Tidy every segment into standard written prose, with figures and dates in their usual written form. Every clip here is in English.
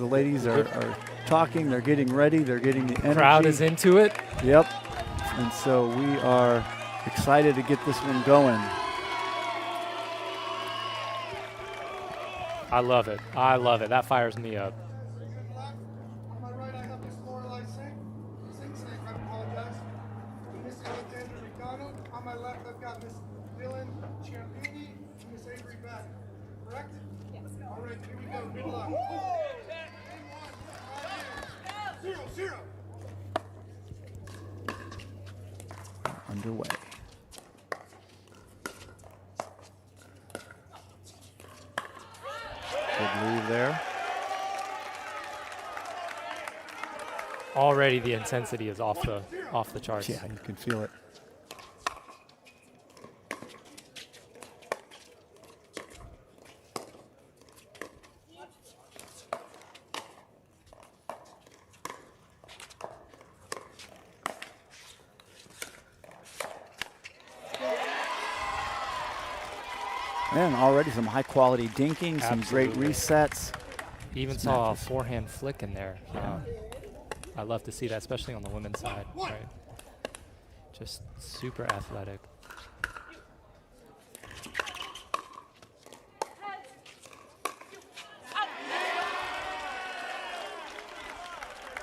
The ladies are talking. They're getting ready. They're getting the energy. Crowd is into it. Yep. And so we are excited to get this one going. I love it. I love it. That fires me up. On my right, I have Miss Lorelei Singh. I apologize. Miss Alexandra McDonald. On my left, I've got Miss Dylan Ciampini and Miss Avery Beck. Correct? Yes. All right, here we go. Good luck. 0-0. Underway. Good lead there. Already the intensity is off the charts. Yeah, you can feel it. And already some high quality dinking, some great resets. Even saw a forehand flick in there. I love to see that, especially on the women's side. Right? Just super athletic.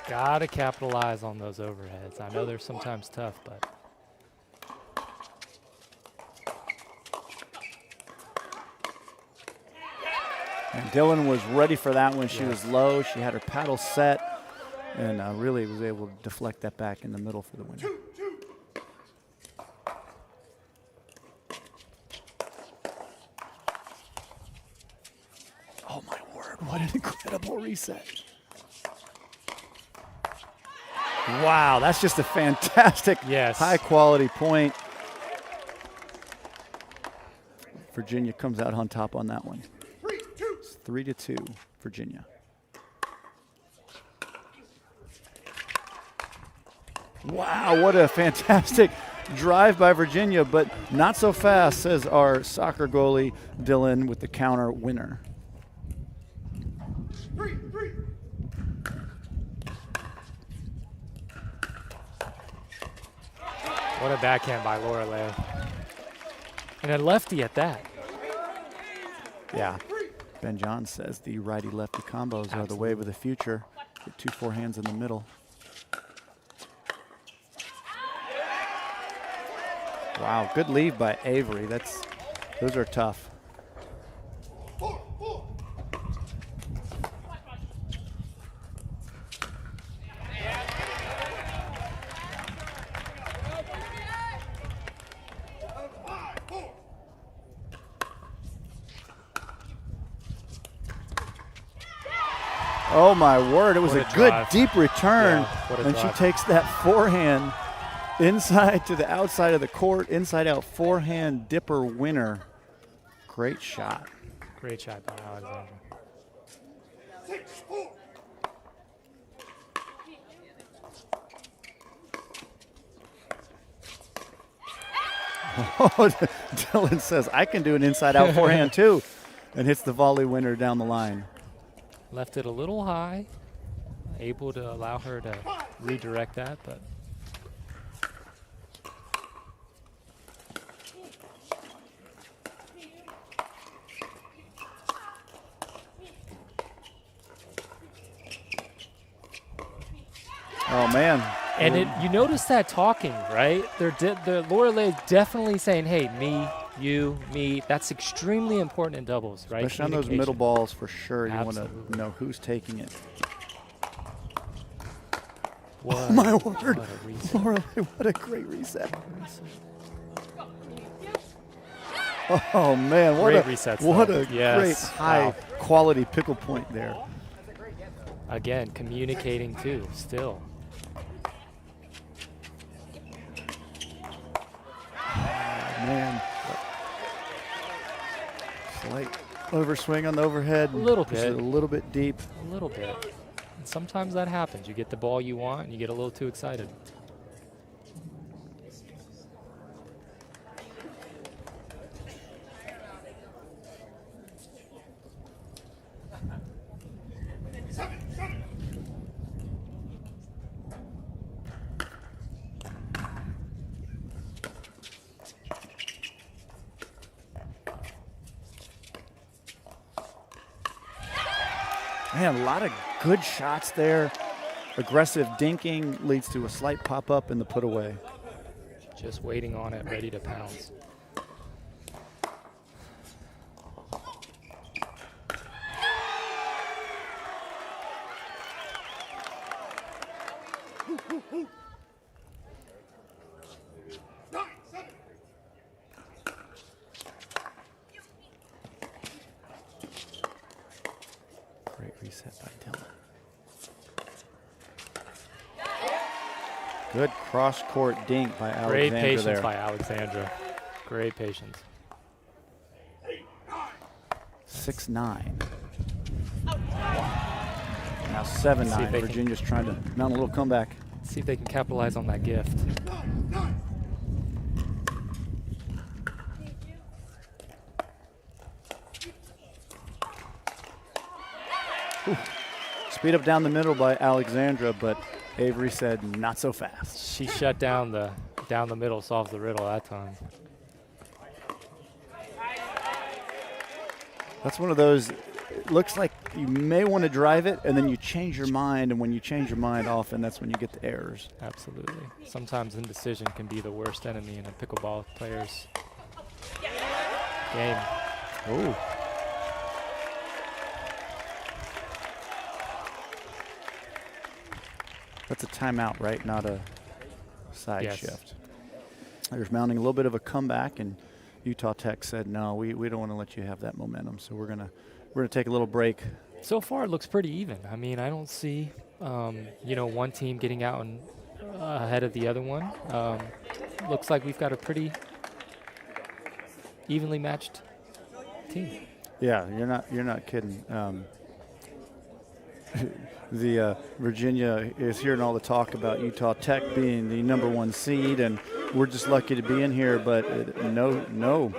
Gotta capitalize on those overheads. I know they're sometimes tough, but. And Dylan was ready for that when she was low. She had her paddle set and really was able to deflect that back in the middle for the win. Oh my word, what an incredible reset. Wow, that's just a fantastic high quality point. Virginia comes out on top on that one. 3-2, Virginia. Wow, what a fantastic drive by Virginia, but not so fast, says our soccer goalie, Dylan, with the counter winner. What a backhand by Lorelei. And a lefty at that. Yeah. Ben John says the righty-lefty combos are the wave of the future. Get 2 forehands in the middle. Wow, good lead by Avery. Those are tough. Oh my word, it was a good deep return. And she takes that forehand inside to the outside of the court, inside out forehand dipper winner. Great shot. Great shot by Alexandra. Oh, Dylan says, I can do an inside out forehand too, and hits the volley winner down the line. Left it a little high, able to allow her to redirect that, but. Oh man. And you notice that talking, right? The Lorelei definitely saying, hey, me, you, me. That's extremely important in doubles, right? Especially on those middle balls for sure. You want to know who's taking it. Oh my word. Lorelei, what a great reset. Oh man, what a great high quality pickle point there. Again, communicating too, still. Man. Slight overswing on the overhead. A little bit. A little bit deep. A little bit. And sometimes that happens. You get the ball you want and you get a little too excited. Man, a lot of good shots there. Aggressive dinking leads to a slight pop-up in the put away. Just waiting on it, ready to pounce. Great reset by Dylan. Good cross-court dink by Alexandra. Great patience there. by Alexandra. Great patience. 6-9. Now 7-9. Virginia's trying to mount a little comeback. See if they can capitalize on that gift. Ooh. Speed up down the middle by Alexandra, but Avery said not so fast. She shut down the middle, solves the riddle that time. That's one of those, it looks like you may want to drive it and then you change your mind, and when you change your mind often that's when you get the errors. Absolutely. Sometimes indecision can be the worst enemy in a pickleball player's game. Ooh. That's a timeout, right? Not a side shift. There's mounting a little bit of a comeback, and Utah Tech said, no, we don't want to let you have that momentum, so we're gonna take a little break. So far, it looks pretty even. I mean, I don't see, one team getting out and ahead of the other one. Looks like we've got a pretty evenly matched team. Yeah, you're not kidding. The Virginia is hearing all the talk about Utah Tech being the #1 seed, and we're just lucky to be in here. But no,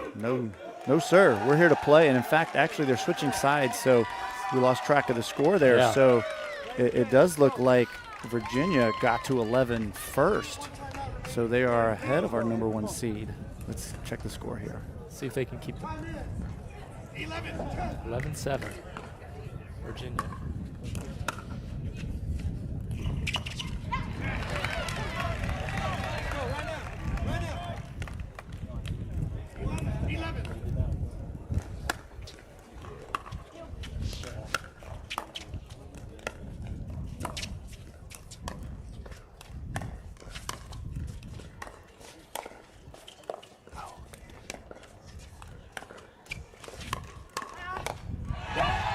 sir. We're here to play, and in fact, actually, they're switching sides, so we lost track of the score there. Yeah. So it does look like Virginia got to 11 first, so they are ahead of our #1 seed. Let's check the score here. See if they can keep it. 11-7, Virginia.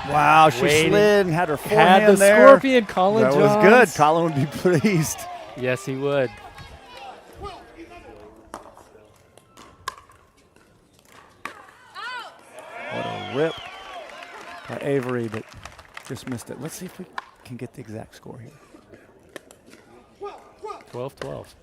Wow, she slid and had her forehand had the there. Scorpion, Colin That Johns. was good. Colin would be pleased. Yes, he would. What a rip by Avery, but just missed it. Let's see if we can get the exact score here. 12-12.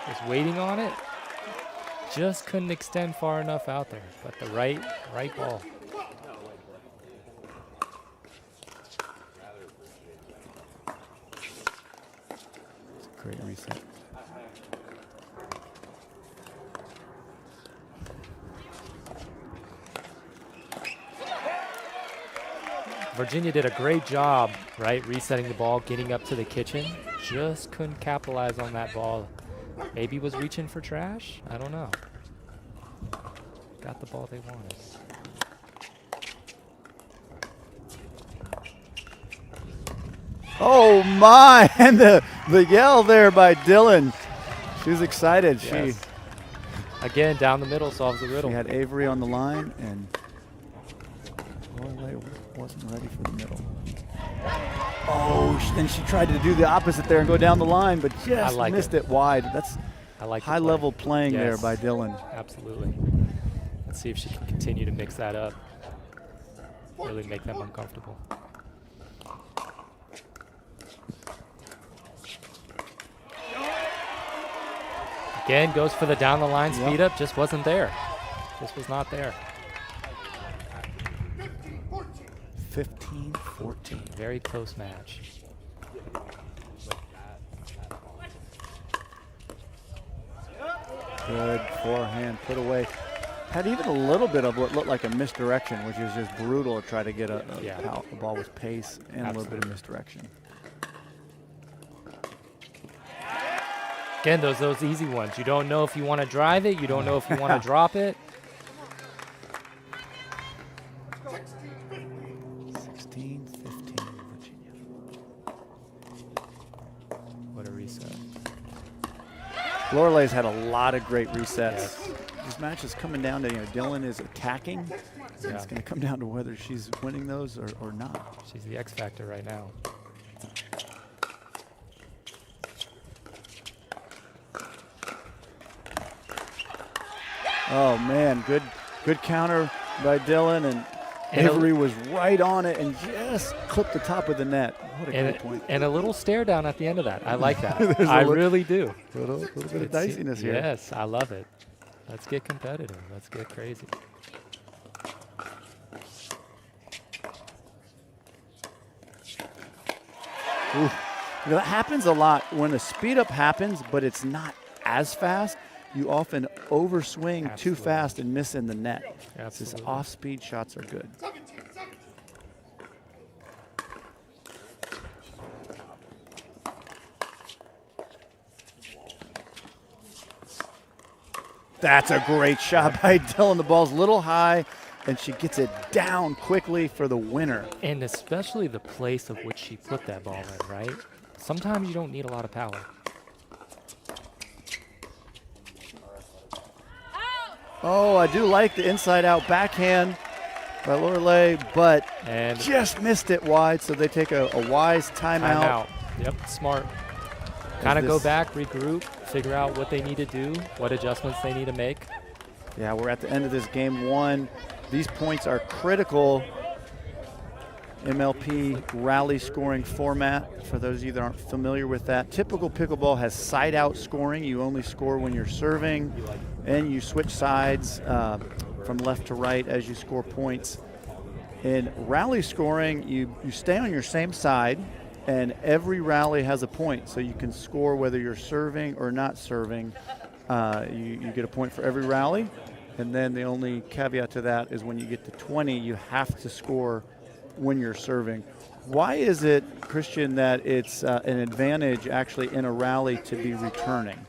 Was waiting on it. Just couldn't extend far enough out there, but the right ball. It's a great reset. Virginia did a great job, right, resetting the ball, getting up to the kitchen. Just couldn't capitalize on that ball. Maybe was reaching for trash. I don't know. Got the ball they wanted. Oh my! And the yell there by Dylan. She was excited. Yes. Again, down the middle solves the riddle. She had Avery on the line, and Lorelei wasn't ready for the middle. Oh, then she tried to do the opposite there and go down the line, but just missed it wide. That's high-level playing there by Dylan. Absolutely. Let's see if she can continue to mix that up. Really make them uncomfortable. Again, goes for the down the line speed up, just wasn't there. Just was not there. 15-14. Very close match. Good forehand put away. Had even a little bit of what looked like a misdirection, which is just brutal to try to get a ball with pace and a little bit of misdirection. Again, those easy ones. You don't know if you want to drive it. You don't know if you want to drop it. 16-15, Virginia. What a reset. Lorelei's had a lot of great resets. Yes. This match is coming down to, Dylan is attacking. Yeah. It's going to come down to whether she's winning those or not. She's the X factor right now. Oh man, good counter by Dylan, and Avery was right on it and just clipped the top of the net. What a great point. And a little stare down at the end of that. I like that. I really do. A little bit of diciness here. Yes, I love it. Let's get competitive. Let's get crazy. Ooh. That happens a lot when a speed up happens, but it's not as fast. You often overswing too fast and miss in the net. These off-speed shots are good. That's a great shot by Dylan. The ball's a little high, and she gets it down quickly for the winner. And especially the place of which she put that ball in, right? Sometimes you don't need a lot of power. Oh, I do like the inside-out backhand by Lorelei, but just missed it wide, so they take a wise timeout. Yep, smart. Kind of go back, regroup, figure out what they need to do, what adjustments they need to make. Yeah, we're at the end of this game one. These points are critical. MLP rally scoring format, for those of you that aren't familiar with that. Typical pickleball has side-out scoring. You only score when you're serving, and you switch sides from left to right as you score points. In rally scoring, you stay on your same side, and every rally has a point, so you can score whether you're serving or not serving. You get a point for every rally, and then the only caveat to that is when you get to 20, you have to score when you're serving. Why is it, Christian, that it's an advantage actually in a rally to be returning?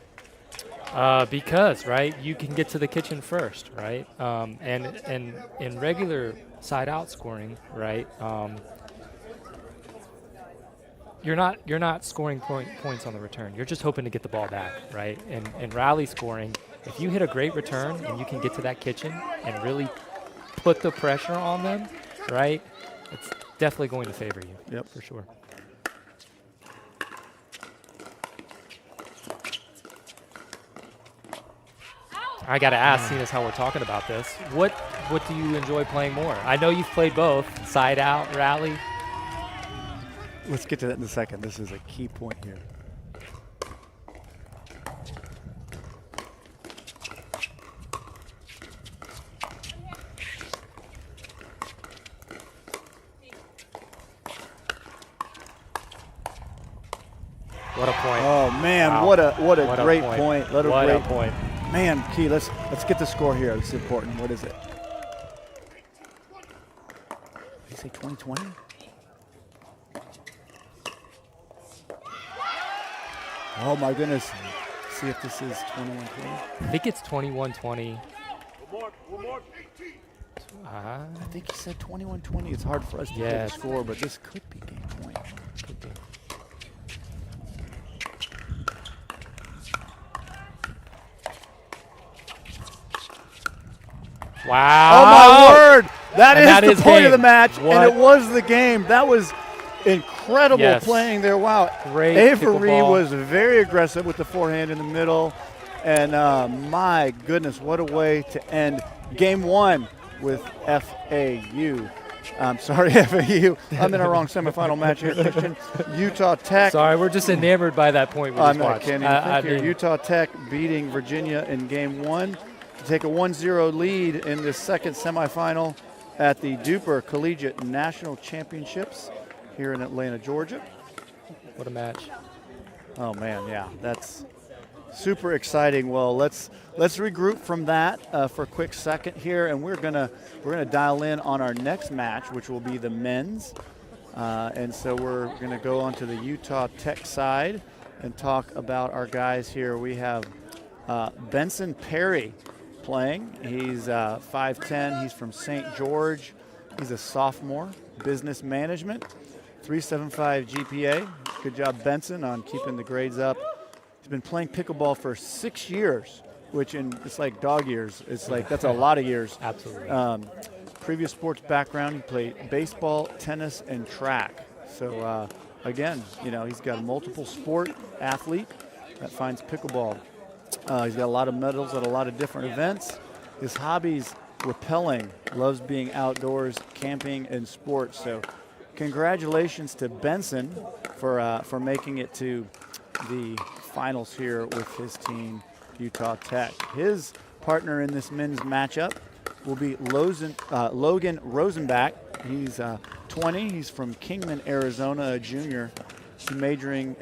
Because, right, you can get to the kitchen first, right? And in regular side-out scoring, right, you're not scoring points on the return. You're just hoping to get the ball back, right? And in rally scoring, if you hit a great return and you can get to that kitchen and really put the pressure on them, right, it's definitely going to favor you. Yep, for sure. I got to ask, seeing as how we're talking about this, what do you enjoy playing more? I know you've played both, side out, rally. Let's get to that in a second. This is a key point here. What a point. Oh man, wow. what a great point. What a point. Man, Key, let's get the score here. It's important. What is it? Did you say 2020? Oh my goodness. See if this is 21-20. I think it's 21-20. I think he said 21-20. It's hard for us to get a score, but this could be game point. Could be. Wow. Oh my word. That is the point of the match, and it was the game. That was incredible playing there. Wow. Great Avery pickleball. was very aggressive with the forehand in the middle, and my goodness, what a way to end game one with FAU. I'm sorry, FAU. I'm in a wrong semifinal match here, Christian. Utah Tech. Sorry, we're just enamored by that point we just watched. I mean, Utah Tech beating Virginia in game one to take a 1-0 lead in this second semifinal at the DUPR Collegiate National Championships here in Atlanta, Georgia. What a match. Oh, man, yeah. super exciting. Well, let's regroup from that for a quick second here, and we're gonna dial in on our next match, which will be the men's. And so we're gonna go on to the Utah Tech side and talk about our guys here. We have Benson Perry playing. He's 5'10". He's from St. George. He's a sophomore, business management, 3.75 GPA. Good job, Benson, on keeping the grades up. He's been playing pickleball for 6 years, which it's like dog years. It's like that's a lot of years. Absolutely. Previous sports background, he played baseball, tennis, and track. So again, he's got a multiple sport athlete that finds pickleball. He's got a lot of medals at a lot of different events. His hobbies, rappelling, loves being outdoors, camping, and sports. So congratulations to Benson for making it to the finals here with his team, Utah Tech. His partner in this men's matchup will be Logan Rosenbach. He's 20. He's from Kingman, Arizona, a junior. He's majoring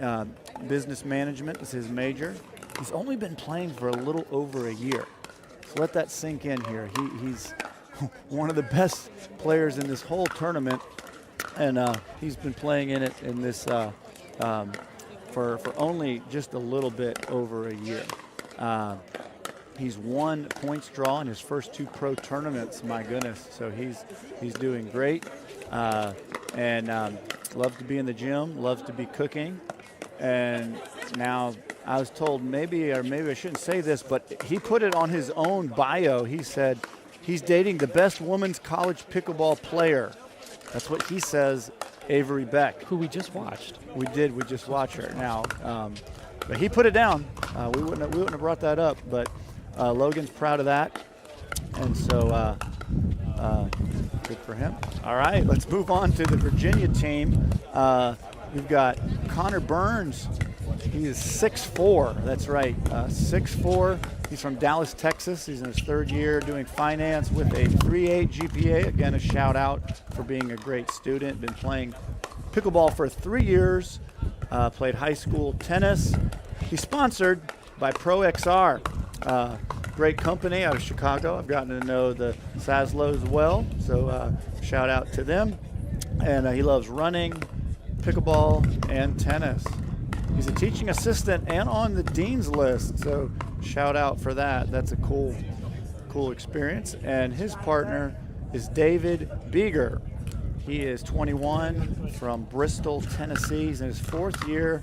business management is his major. He's only been playing for a little over a year. So let that sink in here. He's one of the best players in this whole tournament, and he's been playing in this for only just a little bit over a year. He's won points draw in his first 2 pro tournaments. My goodness, so he's doing great, and loves to be in the gym, loves to be cooking, and now I was told maybe I shouldn't say this, but he put it on his own bio. He said he's dating the best women's college pickleball player. That's what he says, Avery Beck. Who we just watched. We did. We just watched her now. But he put it down. We wouldn't have brought that up, but Logan's proud of that. And so good for him. All right, let's move on to the Virginia team. We've got Connor Burns. He is 6'4". That's right, 6'4". He's from Dallas, Texas. He's in his 3rd year doing finance with a 3.8 GPA. Again, a shout out for being a great student. Been playing pickleball for 3 years. Played high school tennis. He's sponsored by ProXR. Great company out of Chicago. I've gotten to know the Saslows well, so shout out to them. And he loves running, pickleball, and tennis. He's a teaching assistant and on the dean's list, so shout out for that. That's a cool experience. And his partner is David Beeger. He is 21 from Bristol, Tennessee. He's in his 4th year,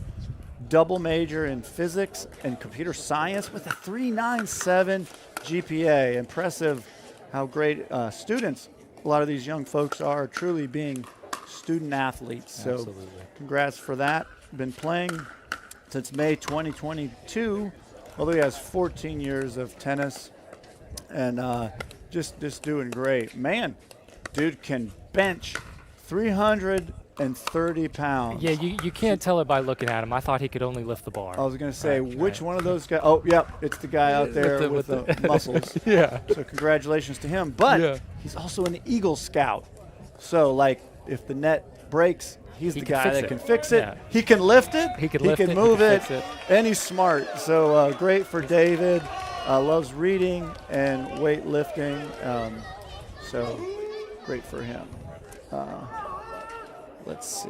double major in physics and computer science with a 3.97 GPA. Impressive how great students a lot of these young folks are, truly being student athletes. So Absolutely. Congrats for that. Been playing since May 2022, although he has 14 years of tennis, and just doing great. Man, dude can bench 330 pounds. Yeah, you can't tell it by looking at him. I thought he could only lift the bar. I was going to say, which one of those guys? Oh, yep, it's the guy out there with the muscles. Yeah. So congratulations to him. But he's also an Eagle Scout. So, like, if the net breaks, he's the guy that can fix it. Yeah. He can lift it. He can move it. fix it. And he's smart. So great for David. Loves reading and weightlifting. So great for him. Let's see.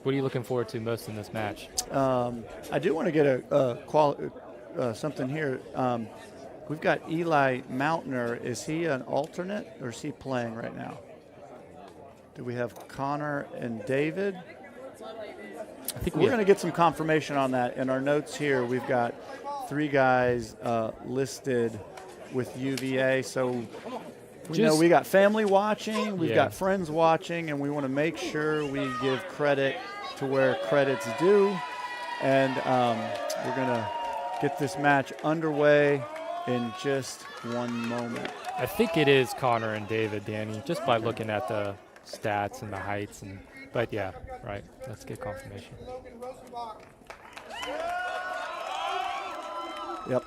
What are you looking forward to most in this match? I do want to get something here. We've got Eli Mountner. Is he an alternate or is he playing right now? Do we have Connor and David? I think we're going to get some confirmation on that. In our notes here, we've got 3 guys listed with UVA. So we got family watching, we've got friends watching, and we want to make sure we give credit to where credit's due. And we're going to get this match underway in just one moment. I think it is Connor and David, Danny, just by looking at the stats and the heights. But yeah, right. Let's get confirmation. Yep.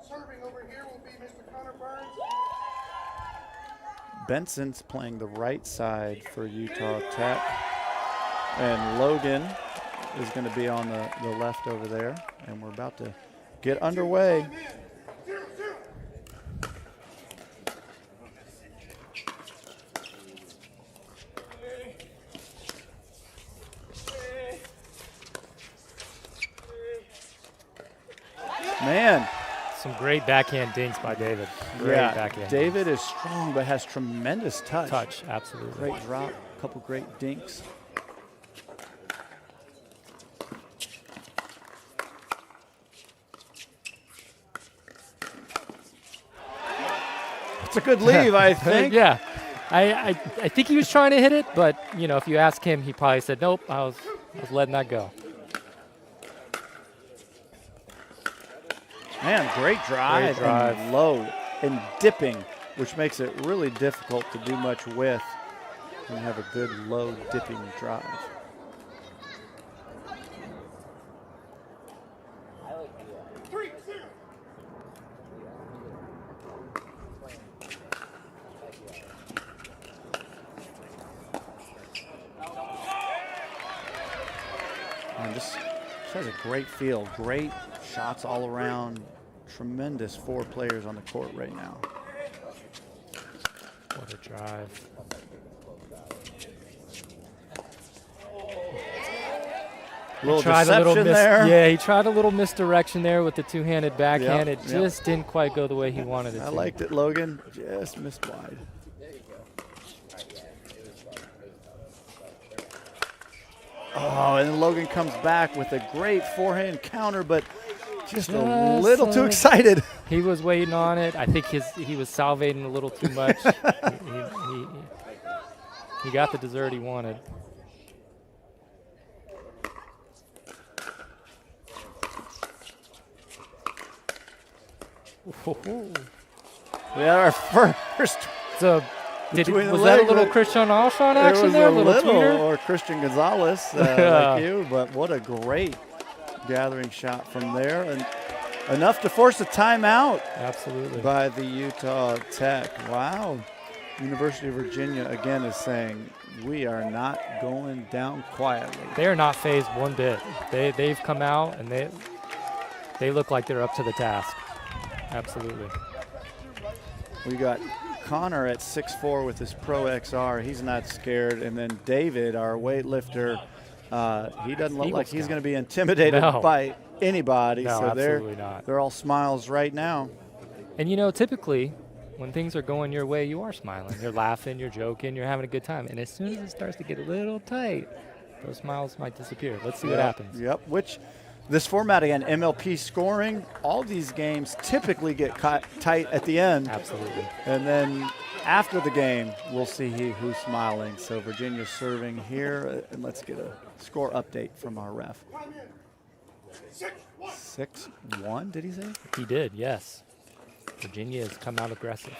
Serving over here will be Mr. Connor Burns. Benson's playing the right side for Utah Tech. And Logan is going to be on the left over there, and we're about to get underway. Man. Some great backhand dinks by David. Great backhand. David is strong, but has tremendous touch. Touch, absolutely. Great drop, a couple great dinks. It's a good leave, I think. Yeah. I think he was trying to hit it, but, you know, if you ask him, he probably said, nope, I was letting that go. Man, great drive, and low and dipping, which makes it really difficult to do much with and have a good low dipping drive. And this has a great field, great shots all around, tremendous 4 players on the court right now. What a drive. Little deception there. Yeah, he tried a little misdirection there with the two-handed backhand. It just didn't quite go the way he wanted it to. I liked it, Logan. Just missed wide. Oh, and then Logan comes back with a great forehand counter, but just a little too excited. He was waiting on it. I think he was salivating a little too much. he got the dessert he wanted. Yeah, our first. So, was that a little Christian Alshon action there? It was a little tweener? or Christian Gonzalez, like you, but what a great gathering shot from there. And enough to force a timeout. Absolutely. By the Utah Tech. Wow. University of Virginia, again, is saying, we are not going down quietly. They are not phased one bit. They've come out, and they look like they're up to the task. Absolutely. We got Connor at 6'4" with his Pro XR. He's not scared. And then David, our weightlifter, he doesn't look like he's going to be intimidated by anybody. No, so absolutely not. They're all smiles right now. And, you know, typically when things are going your way, you are smiling. You're laughing, you're joking, you're having a good time. And as soon as it starts to get a little tight, those smiles might disappear. Let's see what happens. Yep, which this format, again, MLP scoring, all these games typically get tight at the end. Absolutely. And then after the game, we'll see who's smiling. So Virginia's serving here, and let's get a score update from our ref. 6-1, did he say? He did, yes. Virginia has come out aggressive.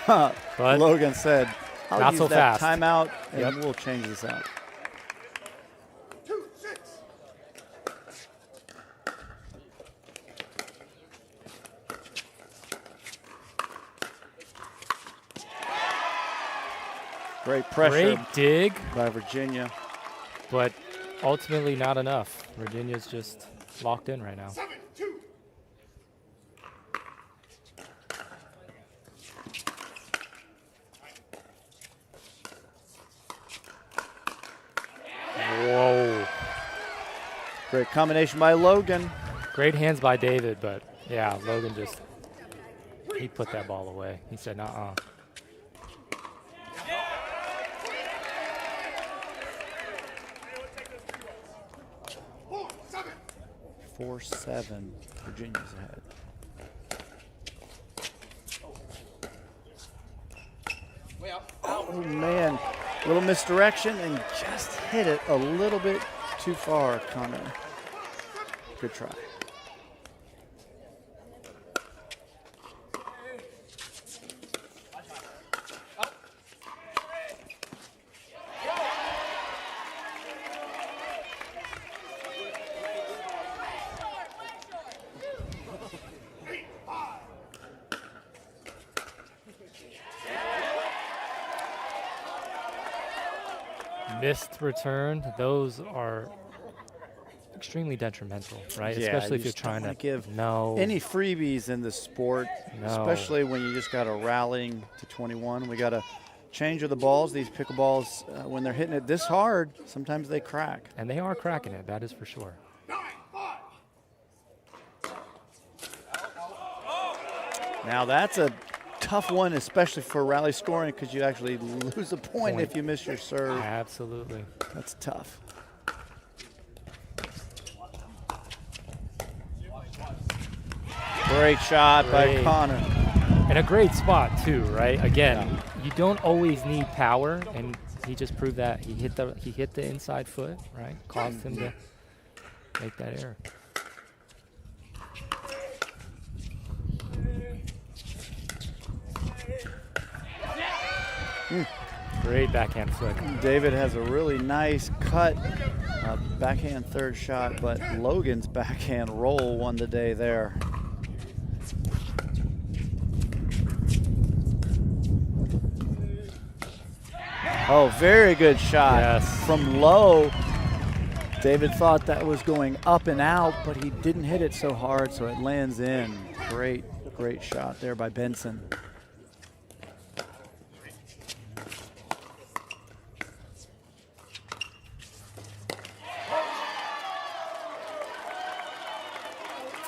But Logan said, I'll not use so that fast. timeout, and we'll change this out. Great pressure. Great dig by Virginia. But ultimately not enough. Virginia's just locked in right now. 7-2. Whoa. Great combination by Logan. Great hands by David, but yeah, Logan he put that ball away. He said, nuh-uh. 4-7, Virginia's ahead. Oh man, little misdirection and just hit it a little bit too far, Connor. Good try. Missed return. Those are extremely detrimental, right? Yeah, especially you if you're just don't trying to wanna give no any freebies in the sport, No. especially when you just got a rallying to 21. We got a change of the balls. These pickleballs, when they're hitting it this hard, sometimes they crack. And they are cracking it, that is for sure. Now that's a tough one, especially for rally scoring, because you actually lose a point if you miss your serve. Absolutely. That's tough. Great shot by Connor. And a great spot too, right? Again, you don't always need power, and he just proved that. He hit the inside foot, right? Caused him to make that error. Great backhand flick. David has a really nice cut, backhand third shot, but Logan's backhand roll won the day there. Oh, very good shot. Yes. From low. David thought that was going up and out, but he didn't hit it so hard, so it lands in. Great, great shot there by Benson.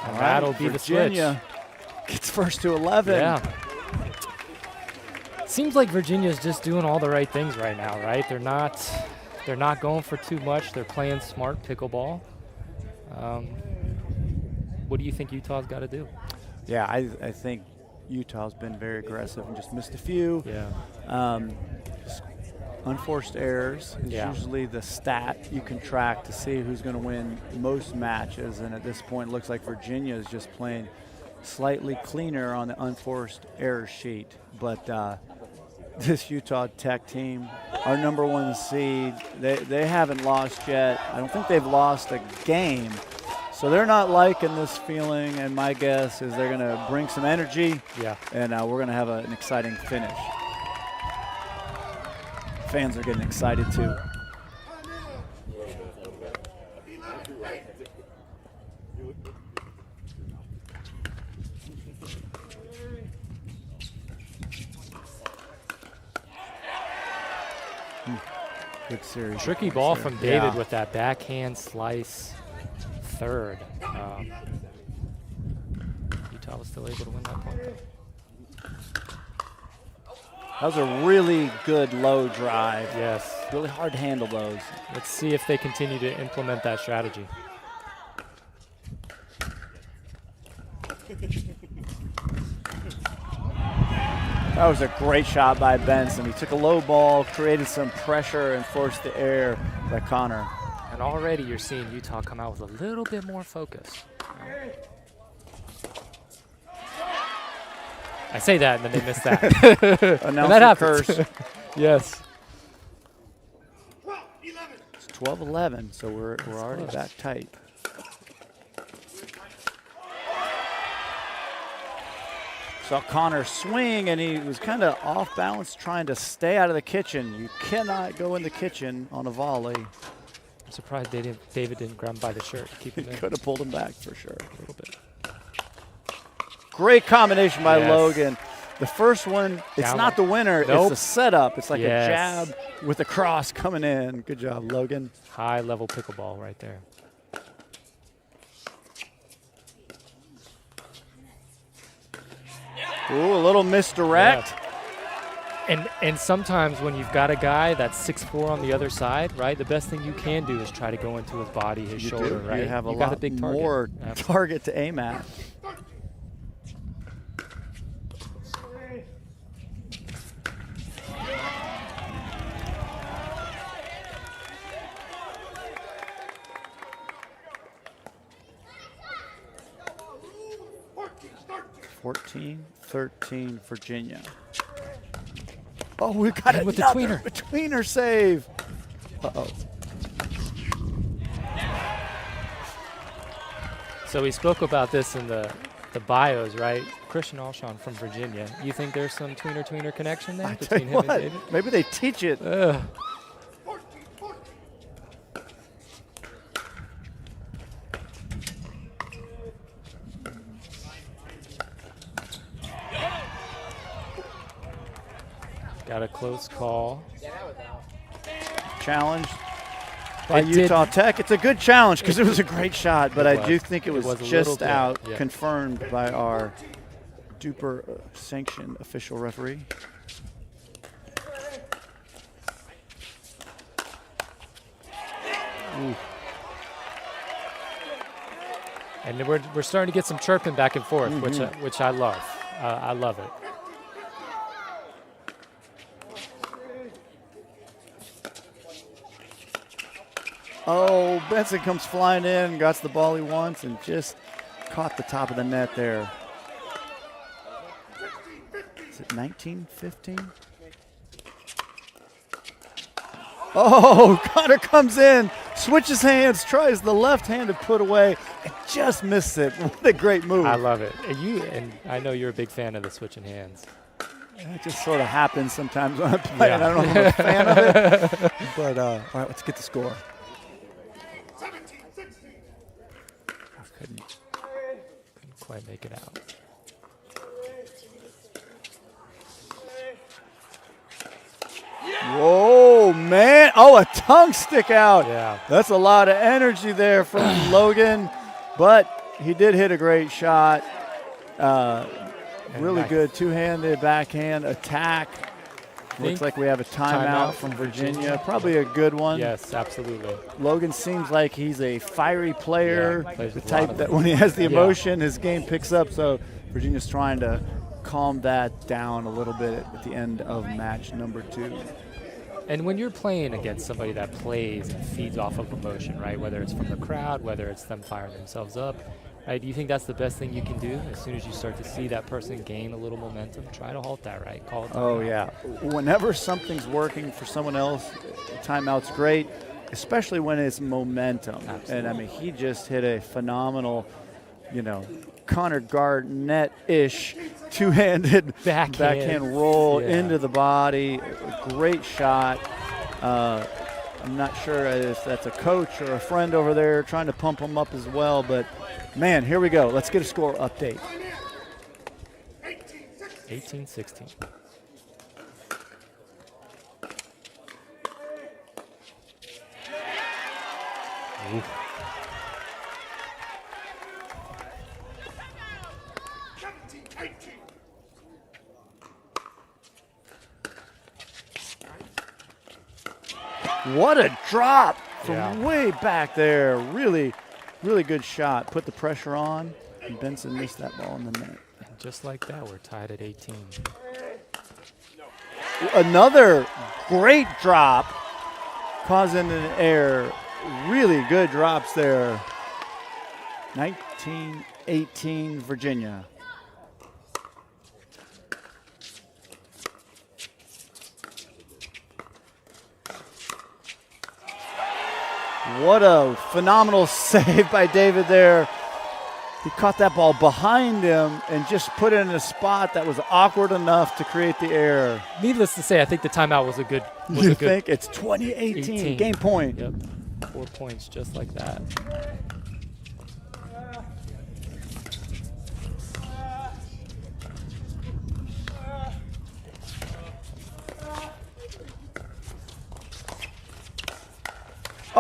And that'll be the switch. Virginia gets first to 11. Yeah. Seems like Virginia's just doing all the right things right now, right? They're not going for too much. They're playing smart pickleball. What do you think Utah's got to do? Yeah, I think Utah's been very aggressive and just missed a few. Yeah. Unforced errors is usually the stat you can track to see who's going to win most matches. And at this point, it looks like Virginia is just playing slightly cleaner on the unforced error sheet. But this Utah Tech team, our #1 seed, they haven't lost yet. I don't think they've lost a game. So they're not liking this feeling, and my guess is they're going to bring some energy, and we're going to have an exciting finish. Fans are getting excited too. Good series. Tricky ball from David with that backhand slice third. Utah was still able to win that point. That was a really good low drive. Yes. Really hard to handle those. Let's see if they continue to implement that strategy. That was a great shot by Benson. He took a low ball, created some pressure, and forced the error by Connor. And already you're seeing Utah come out with a little bit more focus. I say that, and then they miss that. Announcer curse. Yes. It's 12-11, so we're already back tight. Saw Connor swing, and he was kind of off balance trying to stay out of the kitchen. You cannot go in the kitchen on a volley. I'm surprised David didn't grab him by the shirt. Keep him in. Could have pulled him back for sure. A little bit. Great combination by Logan. The first one, it's not the winner. It's the setup. It's like a jab with a cross coming in. Good job, Logan. High-level pickleball right there. Ooh, a little misdirect. Yeah. And sometimes when you've got a guy that's 6'4" on the other side, right, the best thing you can do is try to go into his body, his shoulder, right? You have a got lot a big target. more target to aim at. (14-13) Virginia. Oh, we got it with the tweener. Tweener save. Uh-oh. So we spoke about this in the bios, right? Christian Alshon from Virginia. You think there's some tweener connection there between him and David? Maybe they teach it. Got a close call. Challenged by Utah Tech. It's a good challenge because it was a great shot, but I do think it was just out, confirmed by our DUPR sanctioned official referee. Ooh. And we're starting to get some chirping back and forth, which I love. I love it. Oh, Benson comes flying in, got the ball he wants, and just caught the top of the net there. Is it 19-15? Oh, Connor comes in, switches hands, tries the left hand to put away, and just missed it. What a great move. I love it. And I know you're a big fan of the switching hands. It just sort of happens sometimes when I'm playing. I don't know if I'm a fan of it. But, all right, let's get the score. 17-16. Couldn't quite make it out. Whoa, man. Oh, a tongue stick out. Yeah. That's a lot of energy there from Logan. But he did hit a great shot. Really good two-handed backhand attack. Looks like we have a timeout from Virginia. Probably a good one. Yes, absolutely. Logan seems like he's a fiery player, plays the with a type lot of that it. when he has the emotion, his game picks up. So Virginia's trying to calm that down a little bit at the end of match number 2. And when you're playing against somebody that plays and feeds off of emotion, right, whether it's from the crowd, whether it's them firing themselves up, right, do you think that's the best thing you can do? As soon as you start to see that person gain a little momentum, try to halt that, right? Call it. Oh, yeah. Whenever something's working for someone else, timeout's great, especially when it's momentum. Absolutely. And, I mean, he just hit a phenomenal, Connor Garnett-ish two-handed backhand roll into the body. Great shot. I'm not sure if that's a coach or a friend over there trying to pump him up as well, but man, here we go. Let's get a score update. 18-16. What a drop from way back there. Really, really good shot. Put the pressure on, and Benson missed that ball in the net. And just like that, we're tied at 18. Another great drop, causing an error. Really good drops there. 19-18 Virginia. What a phenomenal save by David there. He caught that ball behind him and just put it in a spot that was awkward enough to create the error. Needless to say, I think the timeout was a good. You think? It's 20-18, game point. Yep, 4 points just like that.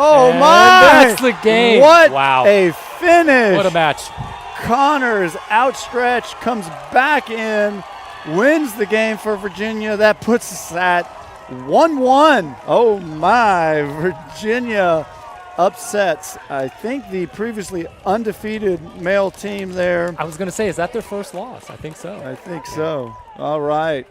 Oh, and my! That's the game. What wow. a finish. What a match. Connors outstretched, comes back in, wins the game for Virginia. That puts us at 1-1. Oh, my. Virginia upsets, I think, the previously undefeated male team there. I was going to say, is that their first loss? I think so. I think so. All right.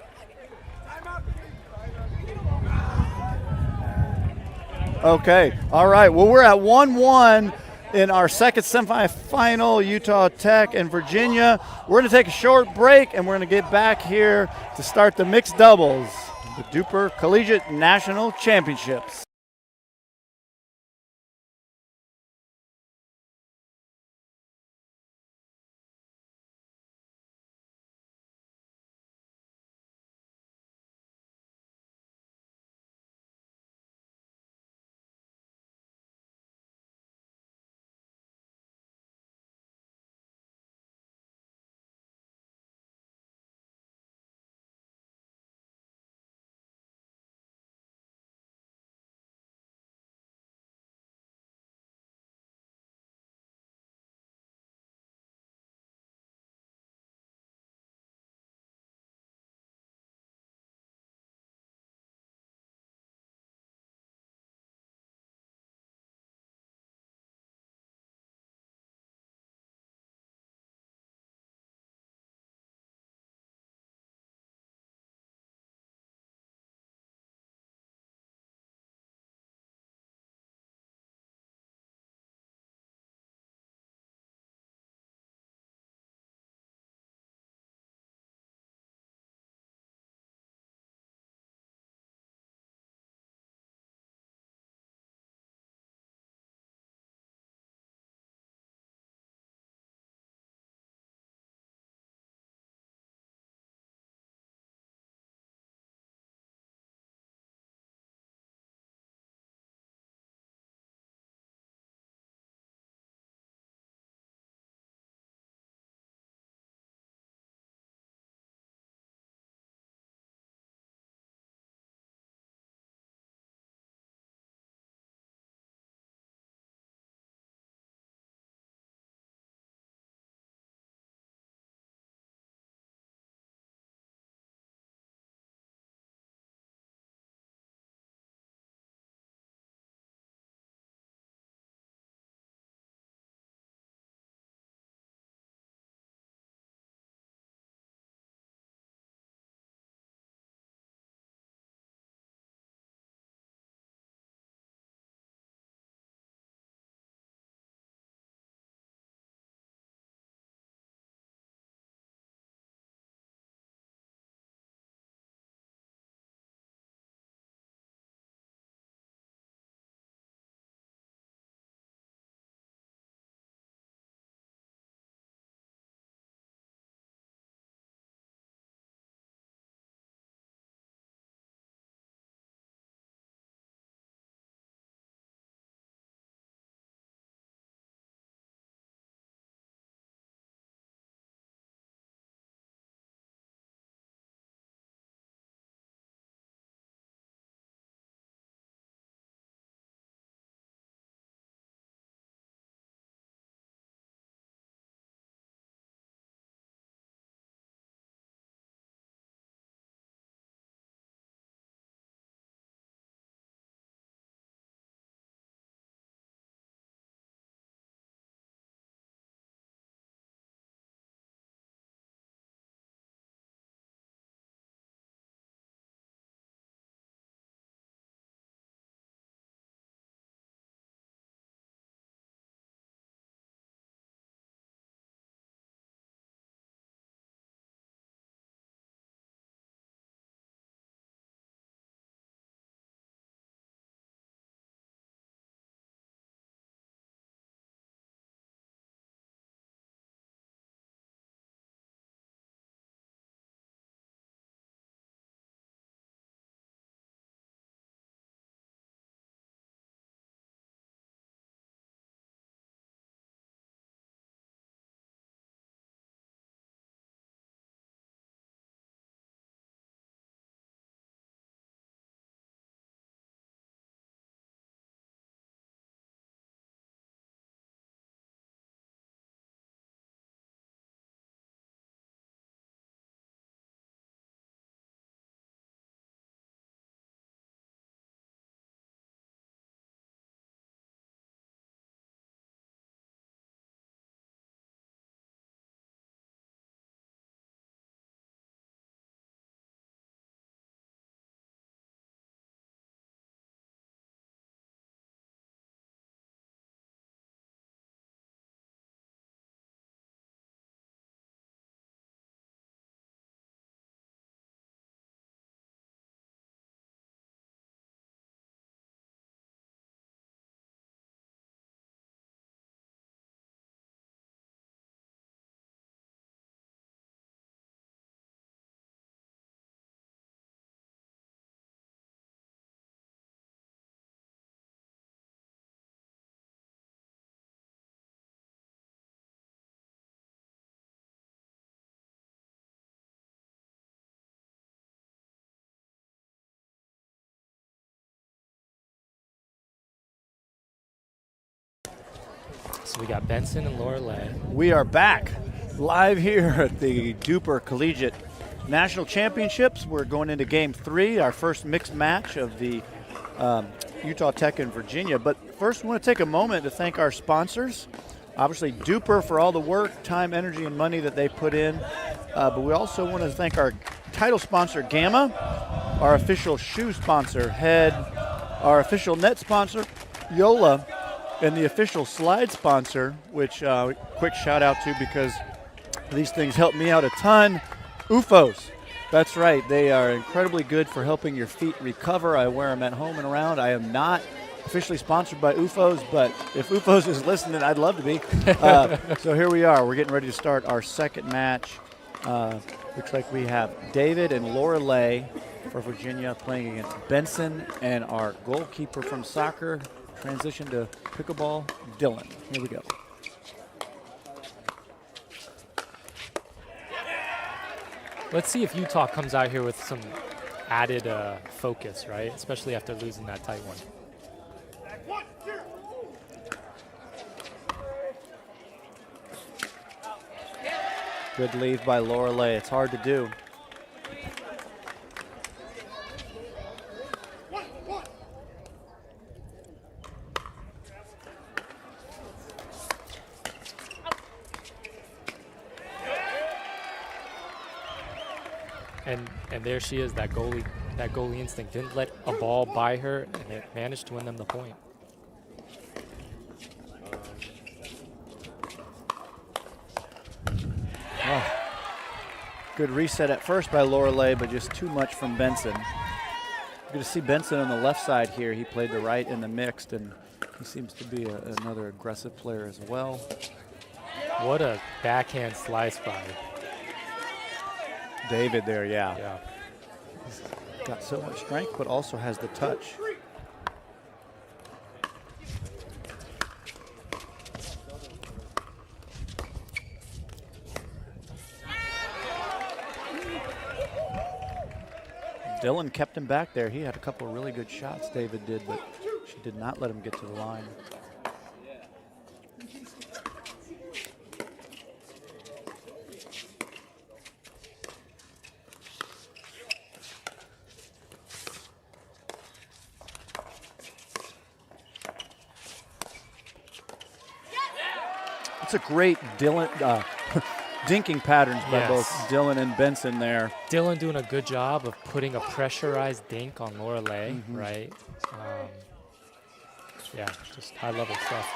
Okay. All right. Well, we're at 1-1 in our second semifinal, Utah Tech and Virginia. We're going to take a short break, and we're going to get back here to start the mixed doubles, the DUPR Collegiate National Championships. So we got Benson and Lorelei. We are back live here at the DUPR Collegiate National Championships. We're going into Game 3, our first mixed match of the Utah Tech and Virginia. But first, we want to take a moment to thank our sponsors. Obviously, DUPR for all the work, time, energy, and money that they put in. But we also want to thank our title sponsor, Gamma, our official shoe sponsor, Head, our official net sponsor, Yola, and the official slide sponsor, which quick shout out to because these things help me out a ton, UFOs. That's right. They are incredibly good for helping your feet recover. I wear them at home and around. I am not officially sponsored by UFOs, but if UFOs is listening, I'd love to be. So here we are. We're getting ready to start our second match. Looks like we have David and Lorelei for Virginia playing against Benson and our goalkeeper from soccer. Transition to pickleball, Dylan. Here we go. Let's see if Utah comes out here with some added focus, right? Especially after losing that tight one. Good leave by Lorelei. It's hard to do. And there she is, that goalie instinct. Didn't let a ball by her, and it managed to win them the point. Oh. Good reset at first by Lorelei, but just too much from Benson. Good to see Benson on the left side here. He played the right in the mixed, and he seems to be another aggressive player as well. What a backhand slice by David there, yeah. Yeah. He's got so much strength, but also has the touch. Dylan kept him back there. He had a couple of really good shots, David did, but she did not let him get to the line. It's a great Dylan dinking patterns by both Dylan and Benson there. Dylan doing a good job of putting a pressurized dink on Lorelei, right? Yeah, just high-level stuff.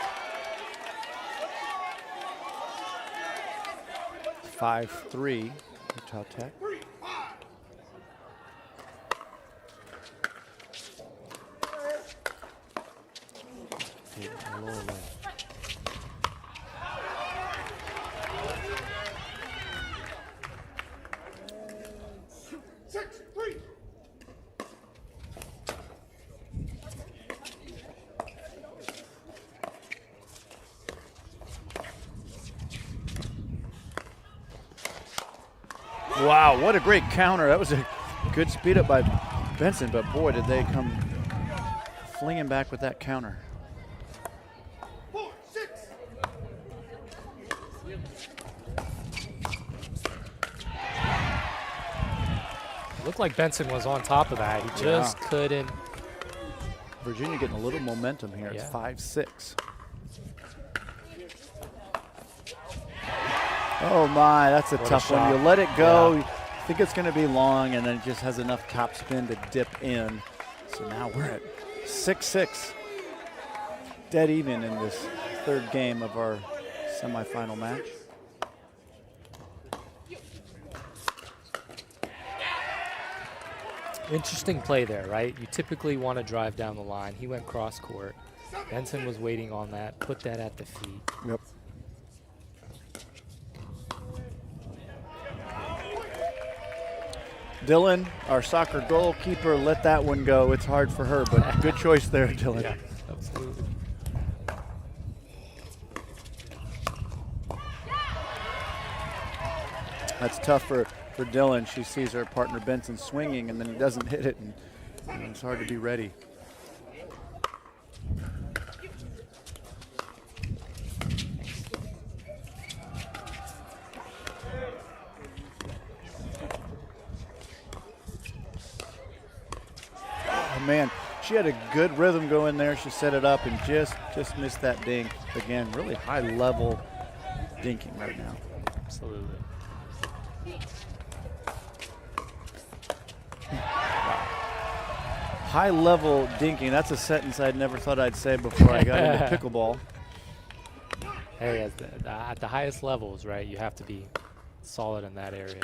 5-3, Utah Tech. Lorelei. Wow, what a great counter. That was a good speed up by Benson, but boy, did they come flinging back with that counter. 4-6. Looked like Benson was on top of that. He just couldn't. Virginia getting a little momentum here. It's 5-6. Oh my, that's a tough one. You let it go, you think it's going to be long, and then it just has enough top spin to dip in. So now we're at 6-6. Dead even in this third game of our semifinal match. Interesting play there, right? You typically want to drive down the line. He went cross court. Benson was waiting on that, put that at the feet. Yep. Dylan, our soccer goalkeeper, let that one go. It's hard for her, but good choice there, Dylan. Yeah, absolutely. That's tough for Dylan. She sees her partner Benson swinging, and then he doesn't hit it, and it's hard to be ready. man, she had a good rhythm going there. She set it up and just missed that dink. Again, really high level dinking right now. Absolutely. High level dinking. That's a sentence I'd never thought I'd say before I got into pickleball. Hey, at the highest levels, right, you have to be solid in that area.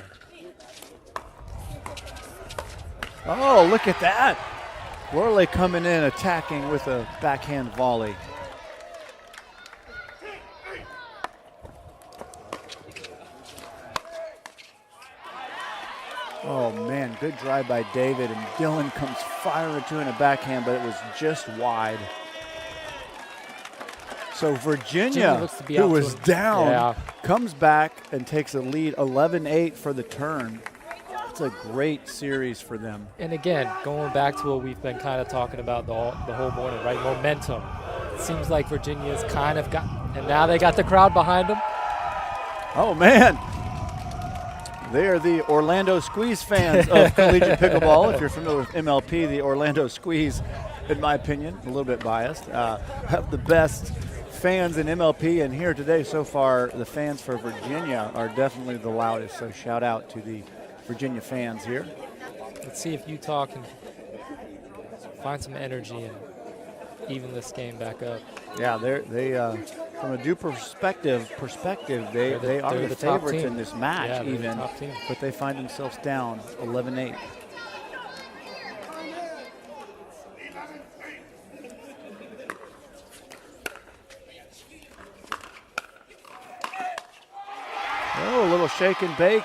Oh, look at that. Lorelei coming in, attacking with a backhand volley. Oh, man, good drive by David, and Dylan comes firing to in a backhand, but it was just wide. So Virginia, who was down, comes back and takes a lead 11-8 for the turn. It's a great series for them. And again, going back to what we've been kind of talking about the whole morning, right? Momentum. It seems like Virginia's kind of got, and now they got the crowd behind them. Oh, man. They are the Orlando Squeeze fans of Collegiate Pickleball. If you're familiar with MLP, the Orlando Squeeze, in my opinion, a little bit biased, have the best fans in MLP. And here today, so far, the fans for Virginia are definitely the loudest. So shout out to the Virginia fans here. Let's see if Utah can find some energy and even this game back up. Yeah, they from a DUPR perspective, they are the favorites in this match, even, but they find themselves down 11-8. Oh, a little shake and bake.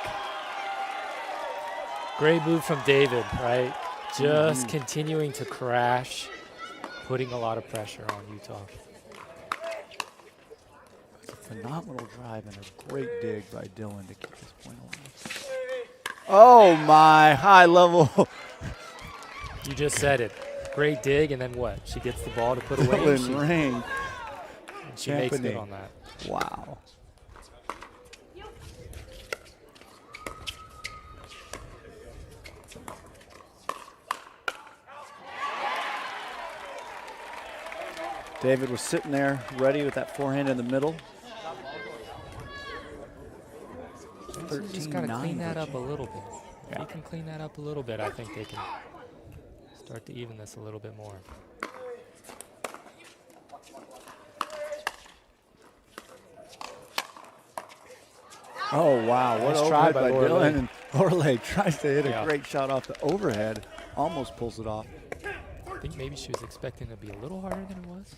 Great move from David, right? Just continuing to crash, putting a lot of pressure on Utah. It's a phenomenal drive and a great dig by Dylan to keep this point alive. Oh my, high level. You just said it. Great dig, and then what? She gets the ball to put away. And she makes good on that. Wow. David was sitting there ready with that forehand in the middle. Just got to clean that up a little bit. If you can clean that up a little bit, I think they can start to even this a little bit more. Oh, wow. What nice a try by Lorelei. Dylan. And Lorelei tries to hit a great shot off the overhead. Almost pulls it off. I think maybe she was expecting it to be a little harder than it was.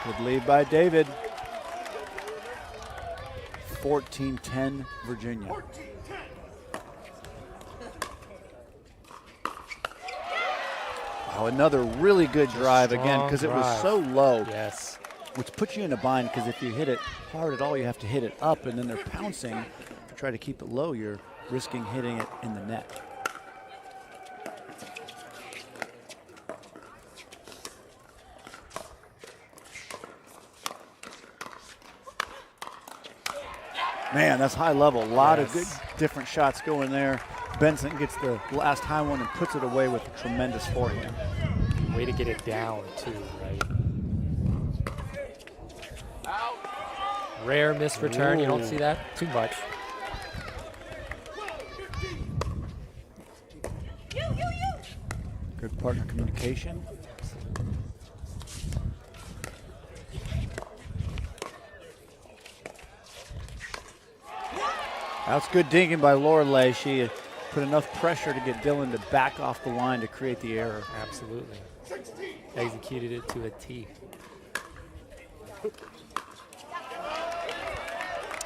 Good lead by David. 14-10 Virginia. Wow, another really good drive again because it was so low. Yes. Which puts you in a bind because if you hit it hard at all, you have to hit it up, and then they're pouncing. To try to keep it low, you're risking hitting it in the net. Man, that's high level. A lot of good different shots going there. Benson gets the last high one and puts it away with a tremendous forehand. Way to get it down, too, right? Rare missed return. You don't see that too much. Good partner communication. That's good dinking by Lorelei. She put enough pressure to get Dylan to back off the line to create the error. Absolutely. Executed it to a T.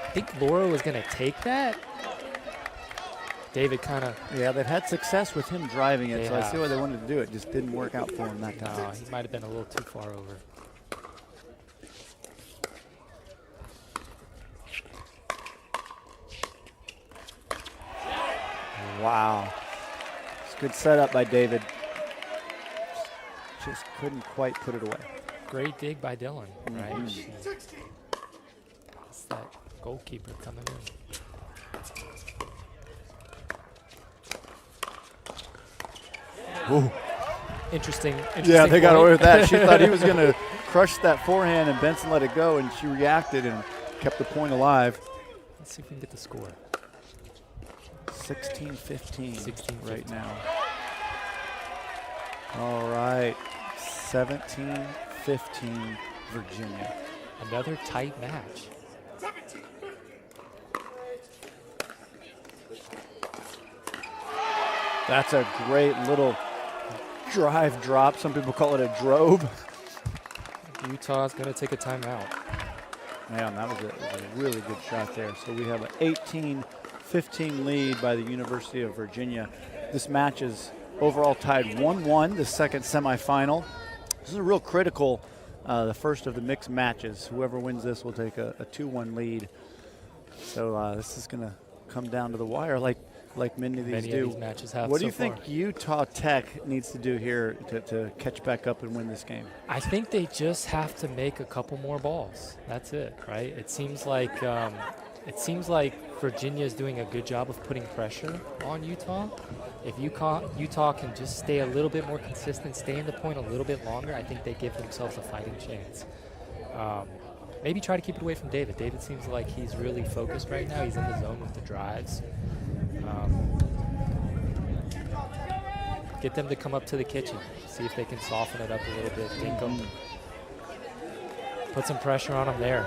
I think Laura was going to take that. David kind of... Yeah, they've had success with him driving it, so I see why they wanted to do it. Just didn't work out for him that time. No, he might have been a little too far over. Wow. It's a good setup by David. Just couldn't quite put it away. Great dig by Dylan, right? It's that goalkeeper coming in. Ooh. Interesting. Yeah, they got point. away with that. She thought he was going to crush that forehand, and Benson let it go, and she reacted and kept the point alive. Let's see if we can get the score. 16-15 right now. All right, 17-15 Virginia. Another tight match. That's a great little drive drop. Some people call it a drobe. Utah's going to take a timeout. Man, that was a really good shot there. So we have an 18-15 lead by the University of Virginia. This match is overall tied 1-1, the second semifinal. This is a real critical, the first of the mixed matches. Whoever wins this will take a 2-1 lead. So this is going to come down to the wire like many of these do. These matches have. What do you so think far. Utah Tech needs to do here to catch back up and win this game? I think they just have to make a couple more balls. That's it, right? It seems like Virginia is doing a good job of putting pressure on Utah. If Utah can just stay a little bit more consistent, stay in the point a little bit longer, I think they give themselves a fighting chance. Maybe try to keep it away from David. David seems like he's really focused right now. He's in the zone with the drives. Get them to come up to the kitchen. See if they can soften it up a little bit. Dink them. Put some pressure on them there.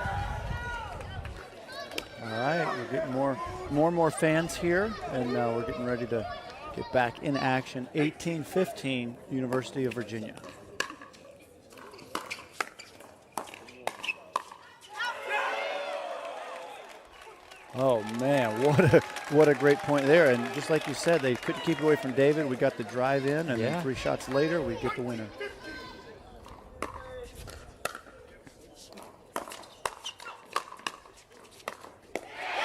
All right, we're getting more and more fans here, and we're getting ready to get back in action. 18-15, University of Virginia. Oh man, what a great point there. And just like you said, they couldn't keep it away from David. We got the drive in, and then 3 shots later, we get the winner.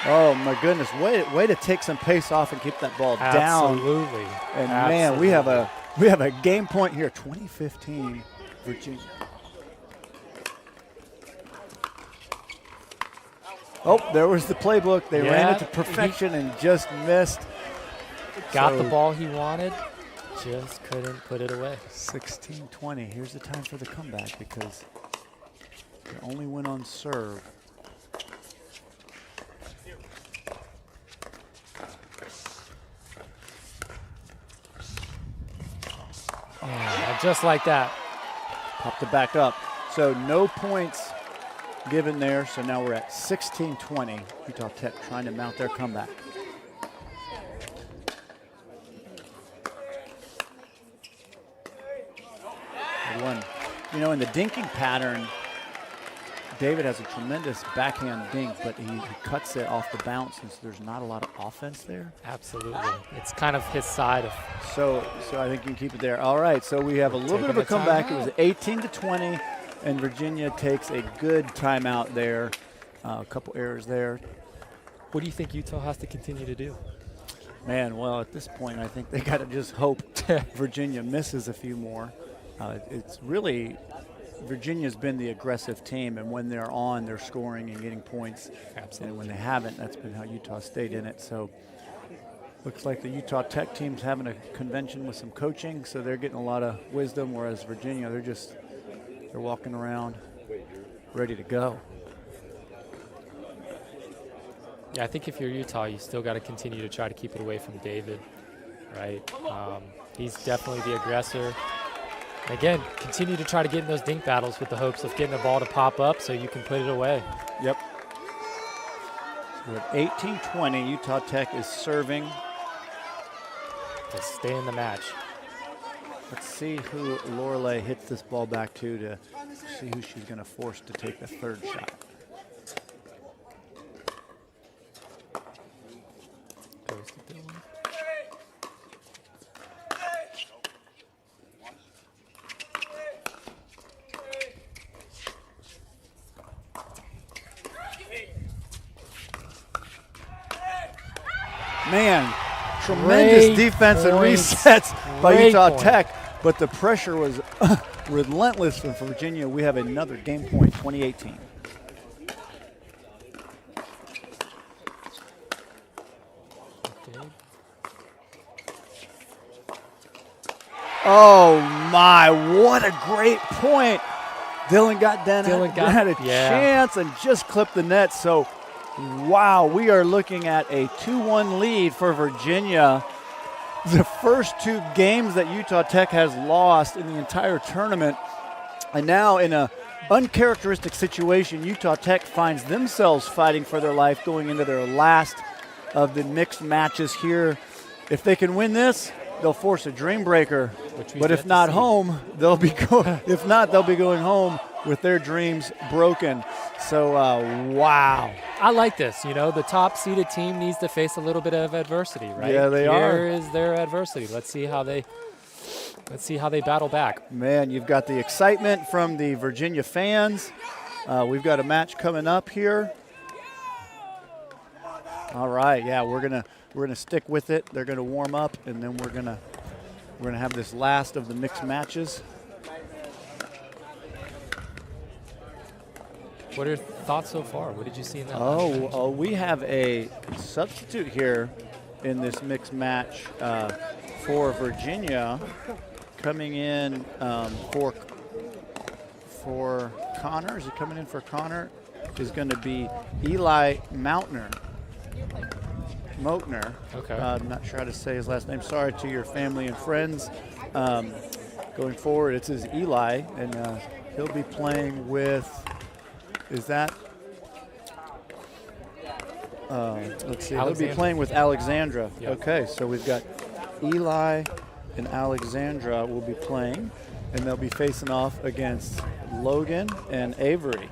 Oh my goodness, way to take some pace off and keep that ball down. Absolutely. And man, we have a game point here, 2015 Virginia. Oh, there was the playbook. They ran it to perfection and just missed. Got the ball he wanted, just couldn't put it away. 16-20. Here's the time for the comeback because they only win on serve. Oh, just like that. Popped it back up. So no points given there, so now we're at 16-20. Utah Tech trying to mount their comeback. Good one. You know, in the dinking pattern, David has a tremendous backhand dink, but he cuts it off the bounce, and so there's not a lot of offense there. Absolutely. It's kind of his side of. So I think you can keep it there. All right, so we have a little bit of a comeback. It was 18-20. And Virginia takes a good timeout there. A couple errors there. What do you think Utah has to continue to do? Man, well, at this point, I think they got to just hope Virginia misses a few more. It's really, Virginia's been the aggressive team, and when they're on, they're scoring and getting points. Absolutely. And when they haven't, that's been how Utah stayed in it. So looks like the Utah Tech team's having a convention with some coaching, so they're getting a lot of wisdom, whereas Virginia, they're walking around ready to go. Yeah, I think if you're Utah, you still got to continue to try to keep it away from David, right? He's definitely the aggressor. Again, continue to try to get in those dink battles with the hopes of getting the ball to pop up so you can put it away. Yep. So we're at 18-20. Utah Tech is serving. To stay in the match. Let's see who Lorelei hits this ball back to see who she's going to force to take the third shot. Goes to Dylan. Man, tremendous defense and resets by Utah Tech. But the pressure was relentless from Virginia. We have another game point, 2018. Oh, my. What a great point. Dylan had a chance and just clipped the net. So, wow, we are looking at a 2-1 lead for Virginia. The first 2 games that Utah Tech has lost in the entire tournament. And now in a uncharacteristic situation, Utah Tech finds themselves fighting for their life going into their last of the mixed matches here. If they can win this, they'll force a dream breaker. But if not home, they'll be if not, they'll be going home with their dreams broken. So, wow. I like this. You know, the top-seeded team needs to face a little bit of adversity, right? Yeah, they are. Here is their adversity. Let's see how they battle back. Man, you've got the excitement from the Virginia fans. We've got a match coming up here. All right, yeah, we're gonna stick with it. They're gonna warm up, and then we're gonna have this last of the mixed matches. What are your thoughts so far? What did you see in that? Oh, we have a substitute here in this mixed match for Virginia, coming in for Connor. Is he coming in for Connor? Is going to be Eli Moutner. Okay. I'm not sure how to say his last name. Sorry to your family and friends. Going forward, it's his Eli, and he'll be playing with. Is that? Let's see. He'll be playing with Alexandra. Yep. Okay, so we've got Eli and Alexandra will be playing, and they'll be facing off against Logan and Avery.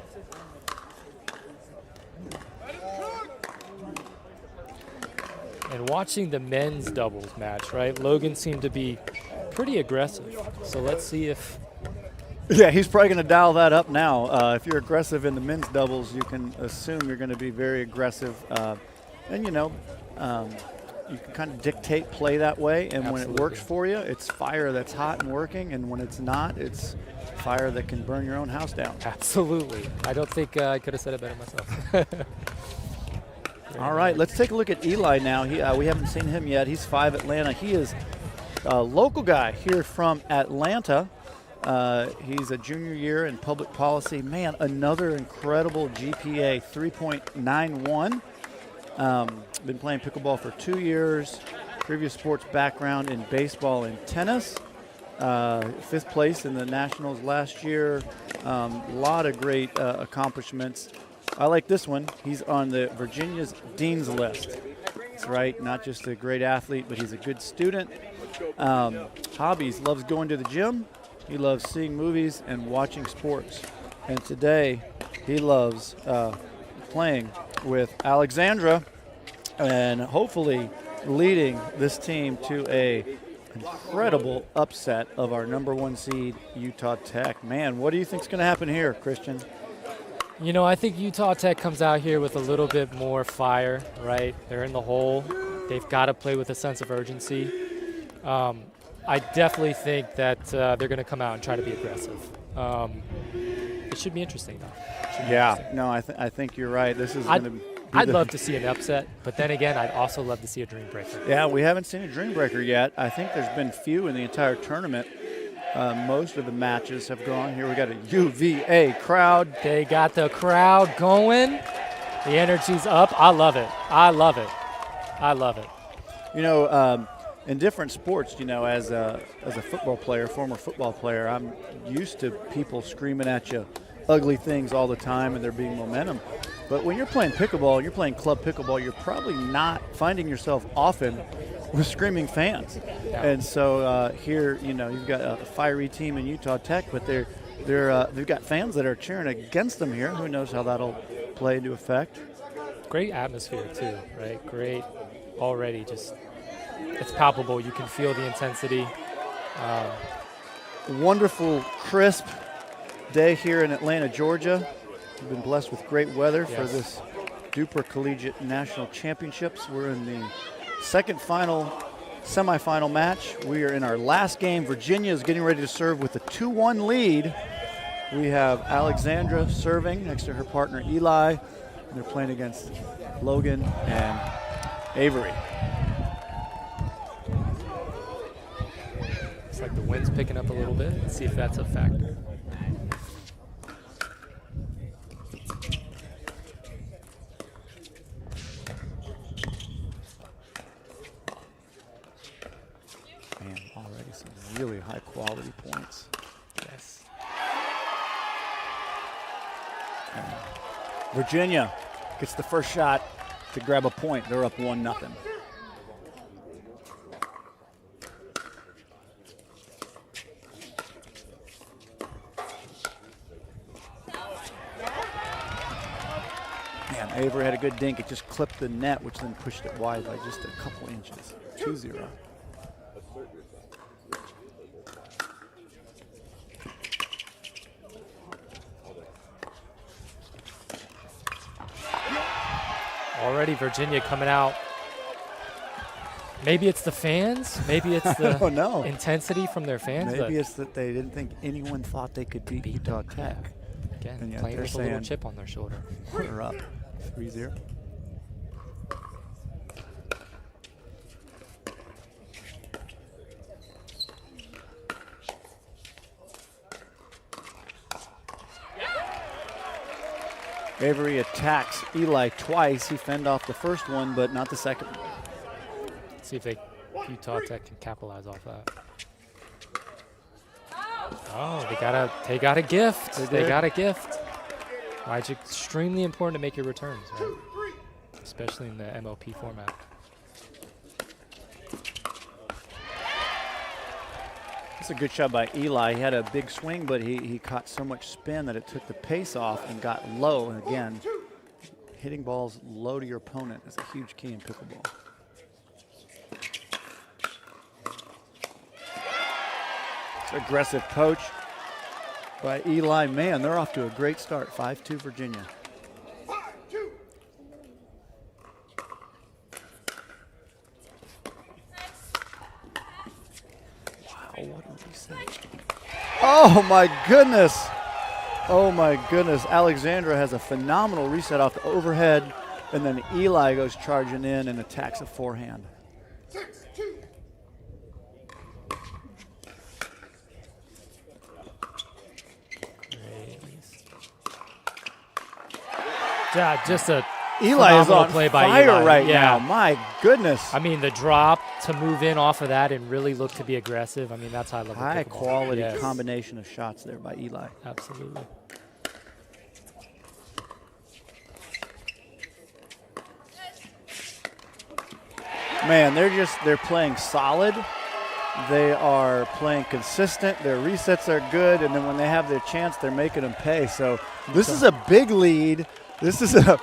And watching the men's doubles match, right? Logan seemed to be pretty aggressive. So let's see if. Yeah, he's probably going to dial that up now. If you're aggressive in the men's doubles, you can assume you're going to be very aggressive. And, you know, you can kind of dictate play that way. And Absolutely. When it works for you, it's fire that's hot and working. And when it's not, it's fire that can burn your own house down. Absolutely. I don't think I could have said it better myself. All right, let's take a look at Eli now. We haven't seen him yet. He's 5 Atlanta. He is a local guy here from Atlanta. He's a junior year in public policy. Man, another incredible GPA, 3.91. Been playing pickleball for 2 years. Previous sports background in baseball and tennis. 5th place in the Nationals last year. A lot of great accomplishments. I like this one. He's on the Virginia's Dean's List. That's right, not just a great athlete, but he's a good student. Hobbies, loves going to the gym. He loves seeing movies and watching sports. And today, he loves playing with Alexandra and hopefully leading this team to a incredible upset of our #1 seed, Utah Tech. Man, what do you think is going to happen here, Christian? You know, I think Utah Tech comes out here with a little bit more fire, right? They're in the hole. They've got to play with a sense of urgency. I definitely think that they're going to come out and try to be aggressive. It should be interesting, though. No, I think you're right. This is going to be I'd love to see an upset, but then again, I'd also love to see a dream breaker. Yeah, we haven't seen a dream breaker yet. I think there's been few in the entire tournament. Most of the matches have gone. Here we got a UVA crowd. They got the crowd going. The energy's up. I love it. I love it. I love it. You know, in different sports, you know, as a football player, former football player, I'm used to people screaming at you ugly things all the time and there being momentum. But when you're playing pickleball, you're playing club pickleball, you're probably not finding yourself often with screaming fans. Yeah. And so here, you know, you've got a fiery team in Utah Tech, but they've got fans that are cheering against them here. Who knows how that'll play into effect. Great atmosphere, too, right? Great already. Just, it's palpable. You can feel the intensity. Wonderful, crisp day here in Atlanta, Georgia. We've been blessed with great weather for this DUPR Collegiate National Championships. We're in the semifinal match. We are in our last game. Virginia is getting ready to serve with a 2-1 lead. We have Alexandra serving next to her partner Eli. And they're playing against Logan and Avery. Looks like the wind's picking up a little bit. Let's see if that's a factor. Man, already some really high quality points. Yes. Virginia gets the first shot to grab a point. They're up 1-0. Man, Avery had a good dink. It just clipped the net, which then pushed it wide by just a couple inches. 2-0. Already Virginia coming out. Maybe it's the fans. Maybe it's the intensity from their fans. Maybe it's that they didn't think anyone thought they could beat Utah Tech. Again, and playing with a little chip on their shoulder. We're up 3-0. Avery attacks Eli twice. He fended off the first one, but not the second. Let's see if Utah Tech can capitalize off that. Oh, they got a gift. They got a gift. Why it's extremely important to make your returns, right? Especially in the MLP format. That's a good shot by Eli. He had a big swing, but he caught so much spin that it took the pace off and got low. And again, hitting balls low to your opponent is a huge key in pickleball. It's an aggressive poach by Eli. Man, they're off to a great start. 5-2 Virginia. 5-2. What did he say? Oh my goodness. Oh my goodness. Alexandra has a phenomenal reset off the overhead, and then Eli goes charging in and attacks a forehand. 6-2. Yeah, just a Eli is on play by fire Eli. right now. My goodness. I mean, the drop to move in off of that and really look to be aggressive. I mean, that's high level. High quality yes. combination of shots there by Eli. Absolutely. Man, they're playing solid. They are playing consistent. Their resets are good, and then when they have their chance, they're making them pay. So this is a big lead. This is a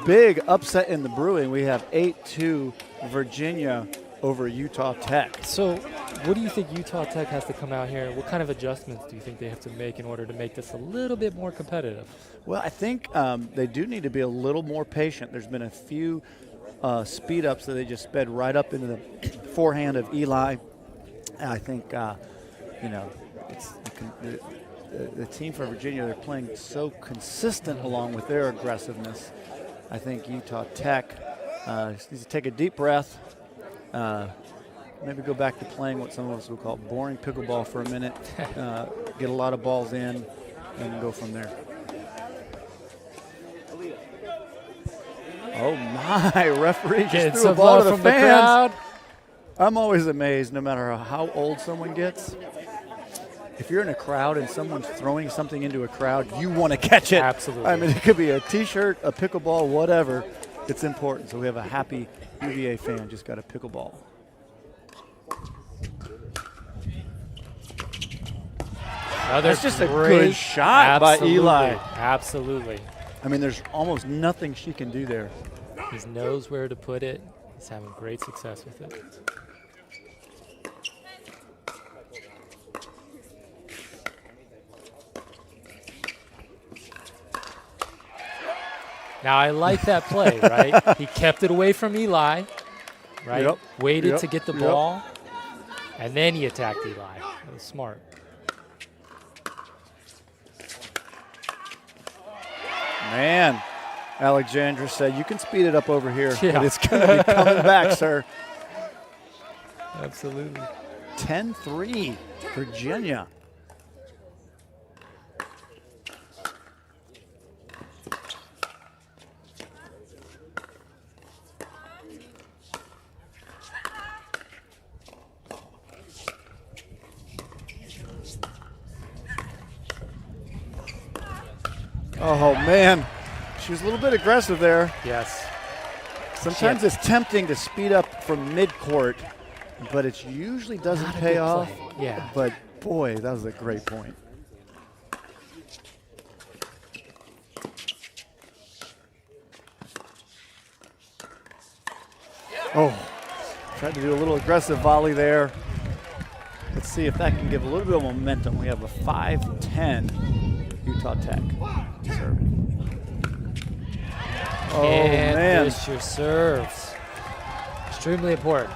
big upset in the brewing. We have 8-2 Virginia over Utah Tech. So what do you think Utah Tech has to come out here? What kind of adjustments do you think they have to make in order to make this a little bit more competitive? Well, I think they do need to be a little more patient. There's been a few speed ups that they just sped right up into the forehand of Eli. And I think, it's the team for Virginia, they're playing so consistent along with their aggressiveness. I think Utah Tech needs to take a deep breath, maybe go back to playing what some of us would call boring pickleball for a minute, get a lot of balls in, and go from there. Oh my, referee just threw a ball to the fans. I'm always amazed, no matter how old someone gets. If you're in a crowd and someone's throwing something into a crowd, you want to catch it. Absolutely. I mean, it could be a T-shirt, a pickleball, whatever. It's important. So we have a happy UVA fan just got a pickleball. That's just a good shot by Eli. Absolutely. I mean, there's almost nothing she can do there. He knows where to put it. He's having great success with it. Now, I like that play, right? He kept it away from Eli, right? Yep. Waited to get the ball, and then he attacked Eli. That was smart. Man, Alexandra said, you can speed it up over here, but it's going to be coming back, sir. Absolutely. 10-3, Virginia. Oh, man. She was a little bit aggressive there. Yes. Sometimes it's tempting to speed up from mid-court, but it usually doesn't pay off. Yeah. But, boy, that was a great point. Oh, tried to do a little aggressive volley there. Let's see if that can give a little bit of momentum. We have a 5-10 Utah Tech serving. Oh, man. Miss your serves. Extremely important.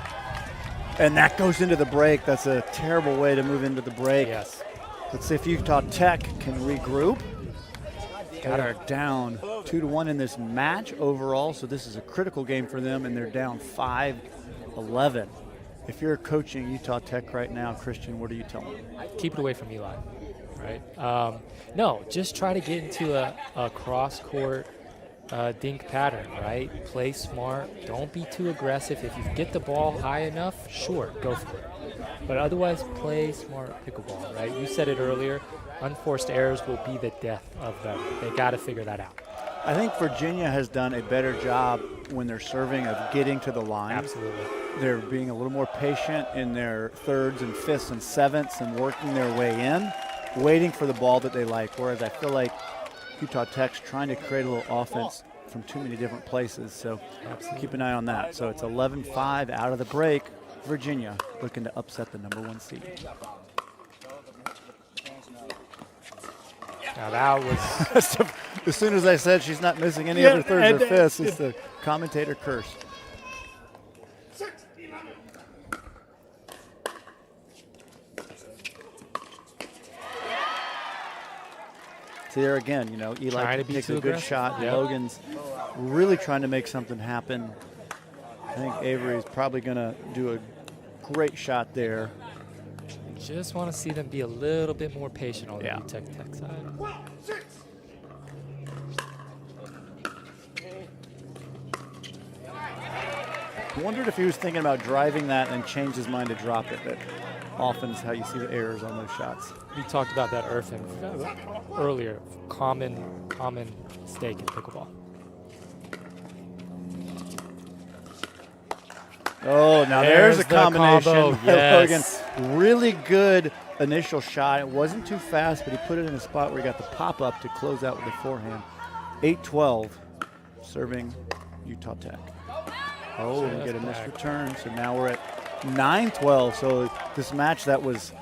And that goes into the break. That's a terrible way to move into the break. Yes. Let's see if Utah Tech can regroup. Got her down 2-1 in this match overall, so this is a critical game for them, and they're down 5-11. If you're coaching Utah Tech right now, Christian, what are you telling them? Keep it away from Eli, right? No, just try to get into a cross-court dink pattern, right? Play smart. Don't be too aggressive. If you get the ball high enough, sure, go for it. But otherwise, play smart pickleball, right? You said it earlier. Unforced errors will be the death of them. They got to figure that out. I think Virginia has done a better job when they're serving of getting to the line. Absolutely. They're being a little more patient in their thirds and fifths and sevenths and working their way in, waiting for the ball that they like. Whereas I feel like Utah Tech's trying to create a little offense from too many different places. So keep an eye on that. So it's 11-5 out of the break. Virginia looking to upset the #1 seed. Now that was as soon as I said she's not missing any other thirds or fifths, it's the commentator curse. 6-11. See there again, you know, Eli takes a good shot. Yep. Logan's really trying to make something happen. I think Avery's probably going to do a great shot there. just want to see them be a little bit more patient on the Utah Tech side. Wondered if he was thinking about driving that and changed his mind to drop it. That often is how you see the errors on those shots. We talked about that earlier. Common mistake in pickleball. Oh, now there's a combination. Yes. Logan, really good initial shot. It wasn't too fast, but he put it in a spot where he got the pop-up to close out with the forehand. 8-12, serving Utah Tech. Oh, we get a missed return, so now we're at 9-12. So this match that was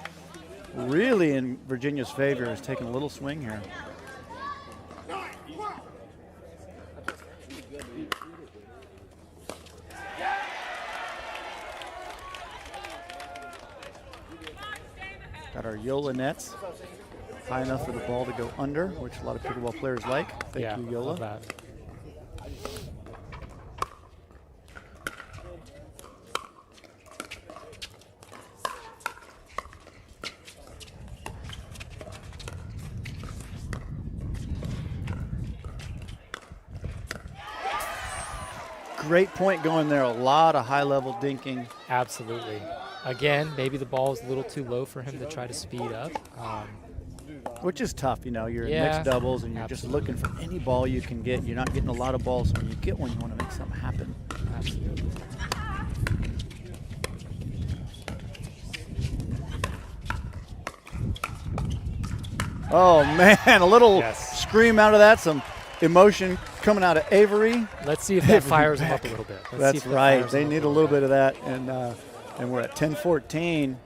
really in Virginia's favor is taking a little swing here. Got our Yola nets high enough for the ball to go under, which a lot of pickleball players like. Thank you, Yola. Love that. Great point going there. A lot of high-level dinking. Absolutely. Again, maybe the ball is a little too low for him to try to speed up. Which is tough, you know. You're in mixed doubles and you're just looking for any ball you can get. You're not getting a lot of balls, so when you get one, you want to make something happen. Absolutely. Oh, man, a little scream out of that. Some emotion coming out of Avery. Let's see if that fires him up a little bit. That's right. They need a little bit of that, and we're at 10-14.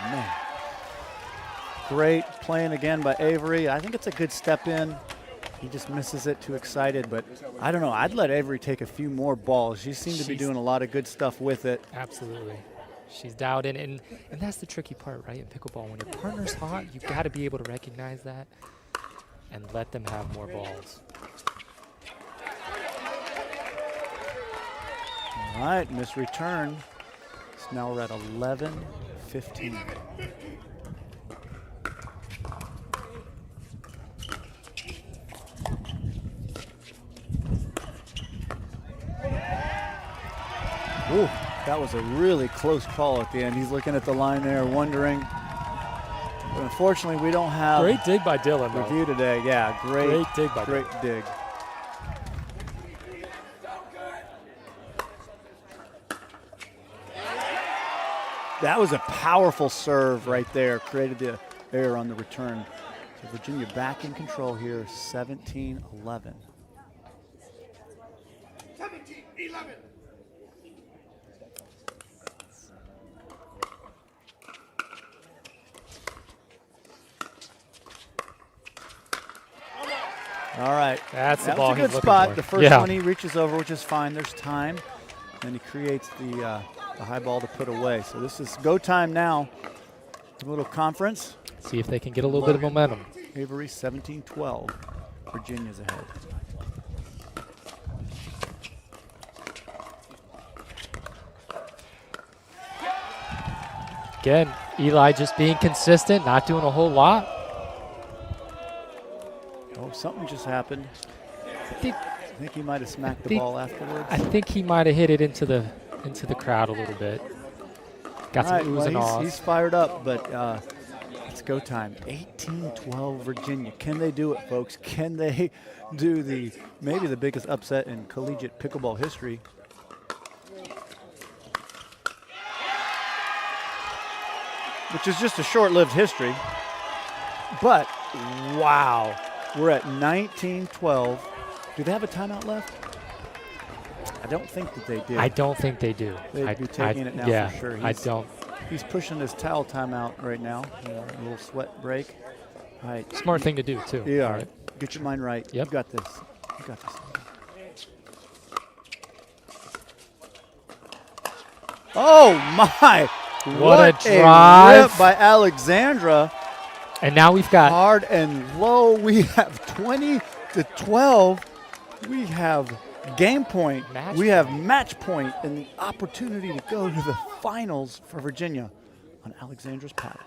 Man. Great playing again by Avery. I think it's a good step in. He just misses it, too excited, but I don't know. I'd let Avery take a few more balls. She seemed to be doing a lot of good stuff with it. Absolutely. She's dialed in, and that's the tricky part, right, in pickleball. When your partner's hot, you've got to be able to recognize that. and let them have more balls. All right, miss return. So now we're at 11-15. Ooh, that was a really close call at the end. He's looking at the line there, wondering. But unfortunately, we don't have great dig by Dylan. Review today. Yeah, great dig by great Dylan. dig. That was a powerful serve right there. Created the error on the return. So Virginia back in control here, 17-11. 17-11. All right. That's the that ball was a he's good looking spot. for. The first one he reaches over, which is fine. There's time. And he creates the high ball to put away. So this is go time now. A little conference. See if they can get a little bit of momentum. Avery 17-12. Virginia's ahead. Again, Eli just being consistent, not doing a whole lot. Oh, something just happened. I think he might have smacked the ball afterwards. I think he might have hit it into the crowd a little bit. Got some oohs and ahs. He's fired up, but it's go time. 18-12 Virginia. Can they do it, folks? Can they do maybe the biggest upset in collegiate pickleball history? Which is just a short-lived history. But, wow. We're at 19-12. Do they have a timeout left? I don't think that they do. I don't think they do. They'd be taking it now for sure. I don't. He's pushing his towel timeout right now. A little sweat break. All right. Smart thing to do, too. Yeah. Right. Get your mind right. Yep. You got this. You got this. Oh, my. What a drive rip by Alexandra. And now we've got hard and low. We have 20-12. We have game point. We have match point and the opportunity to go to the finals for Virginia on Alexandra's paddle.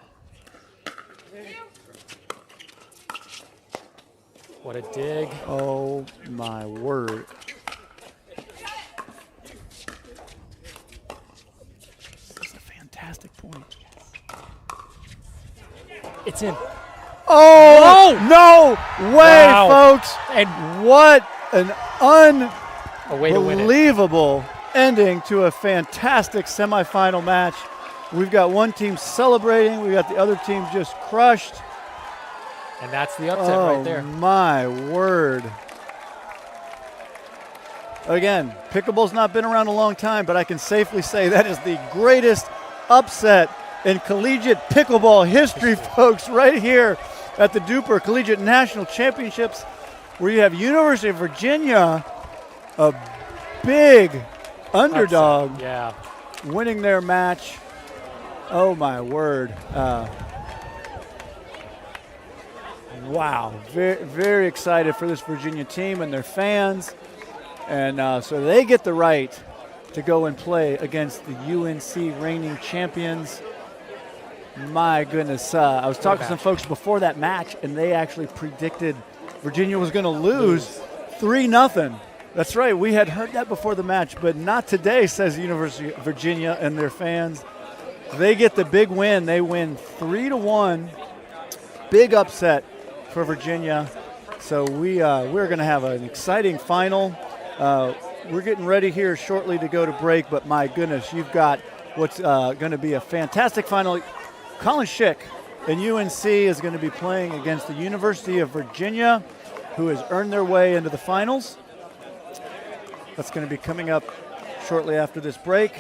What a dig. Oh, my word. This is a fantastic point. It's in. Oh, no way, folks. And what an a way to win it. Unbelievable ending to a fantastic semifinal match. We've got one team celebrating. We've got the other team just crushed. And that's the upset right there. Oh, my word. Again, pickleball's not been around a long time, but I can safely say that is the greatest upset in collegiate pickleball history, folks, right here at the DUPR Collegiate National Championships, where you have University of Virginia, a big underdog, winning their match. Oh, my word. Wow. Very, very excited for this Virginia team and their fans. And so they get the right to go and play against the UNC reigning champions. My goodness. I was talking to some folks before that match, and they actually predicted Virginia was going to lose 3-0. That's right. We had heard that before the match, but not today, says University of Virginia and their fans. They get the big win. They win 3-1. Big upset for Virginia. So we're going to have an exciting final. We're getting ready here shortly to go to break, but my goodness, you've got what's going to be a fantastic final. Colin Schick and UNC is going to be playing against the University of Virginia, who has earned their way into the finals. That's going to be coming up shortly after this break.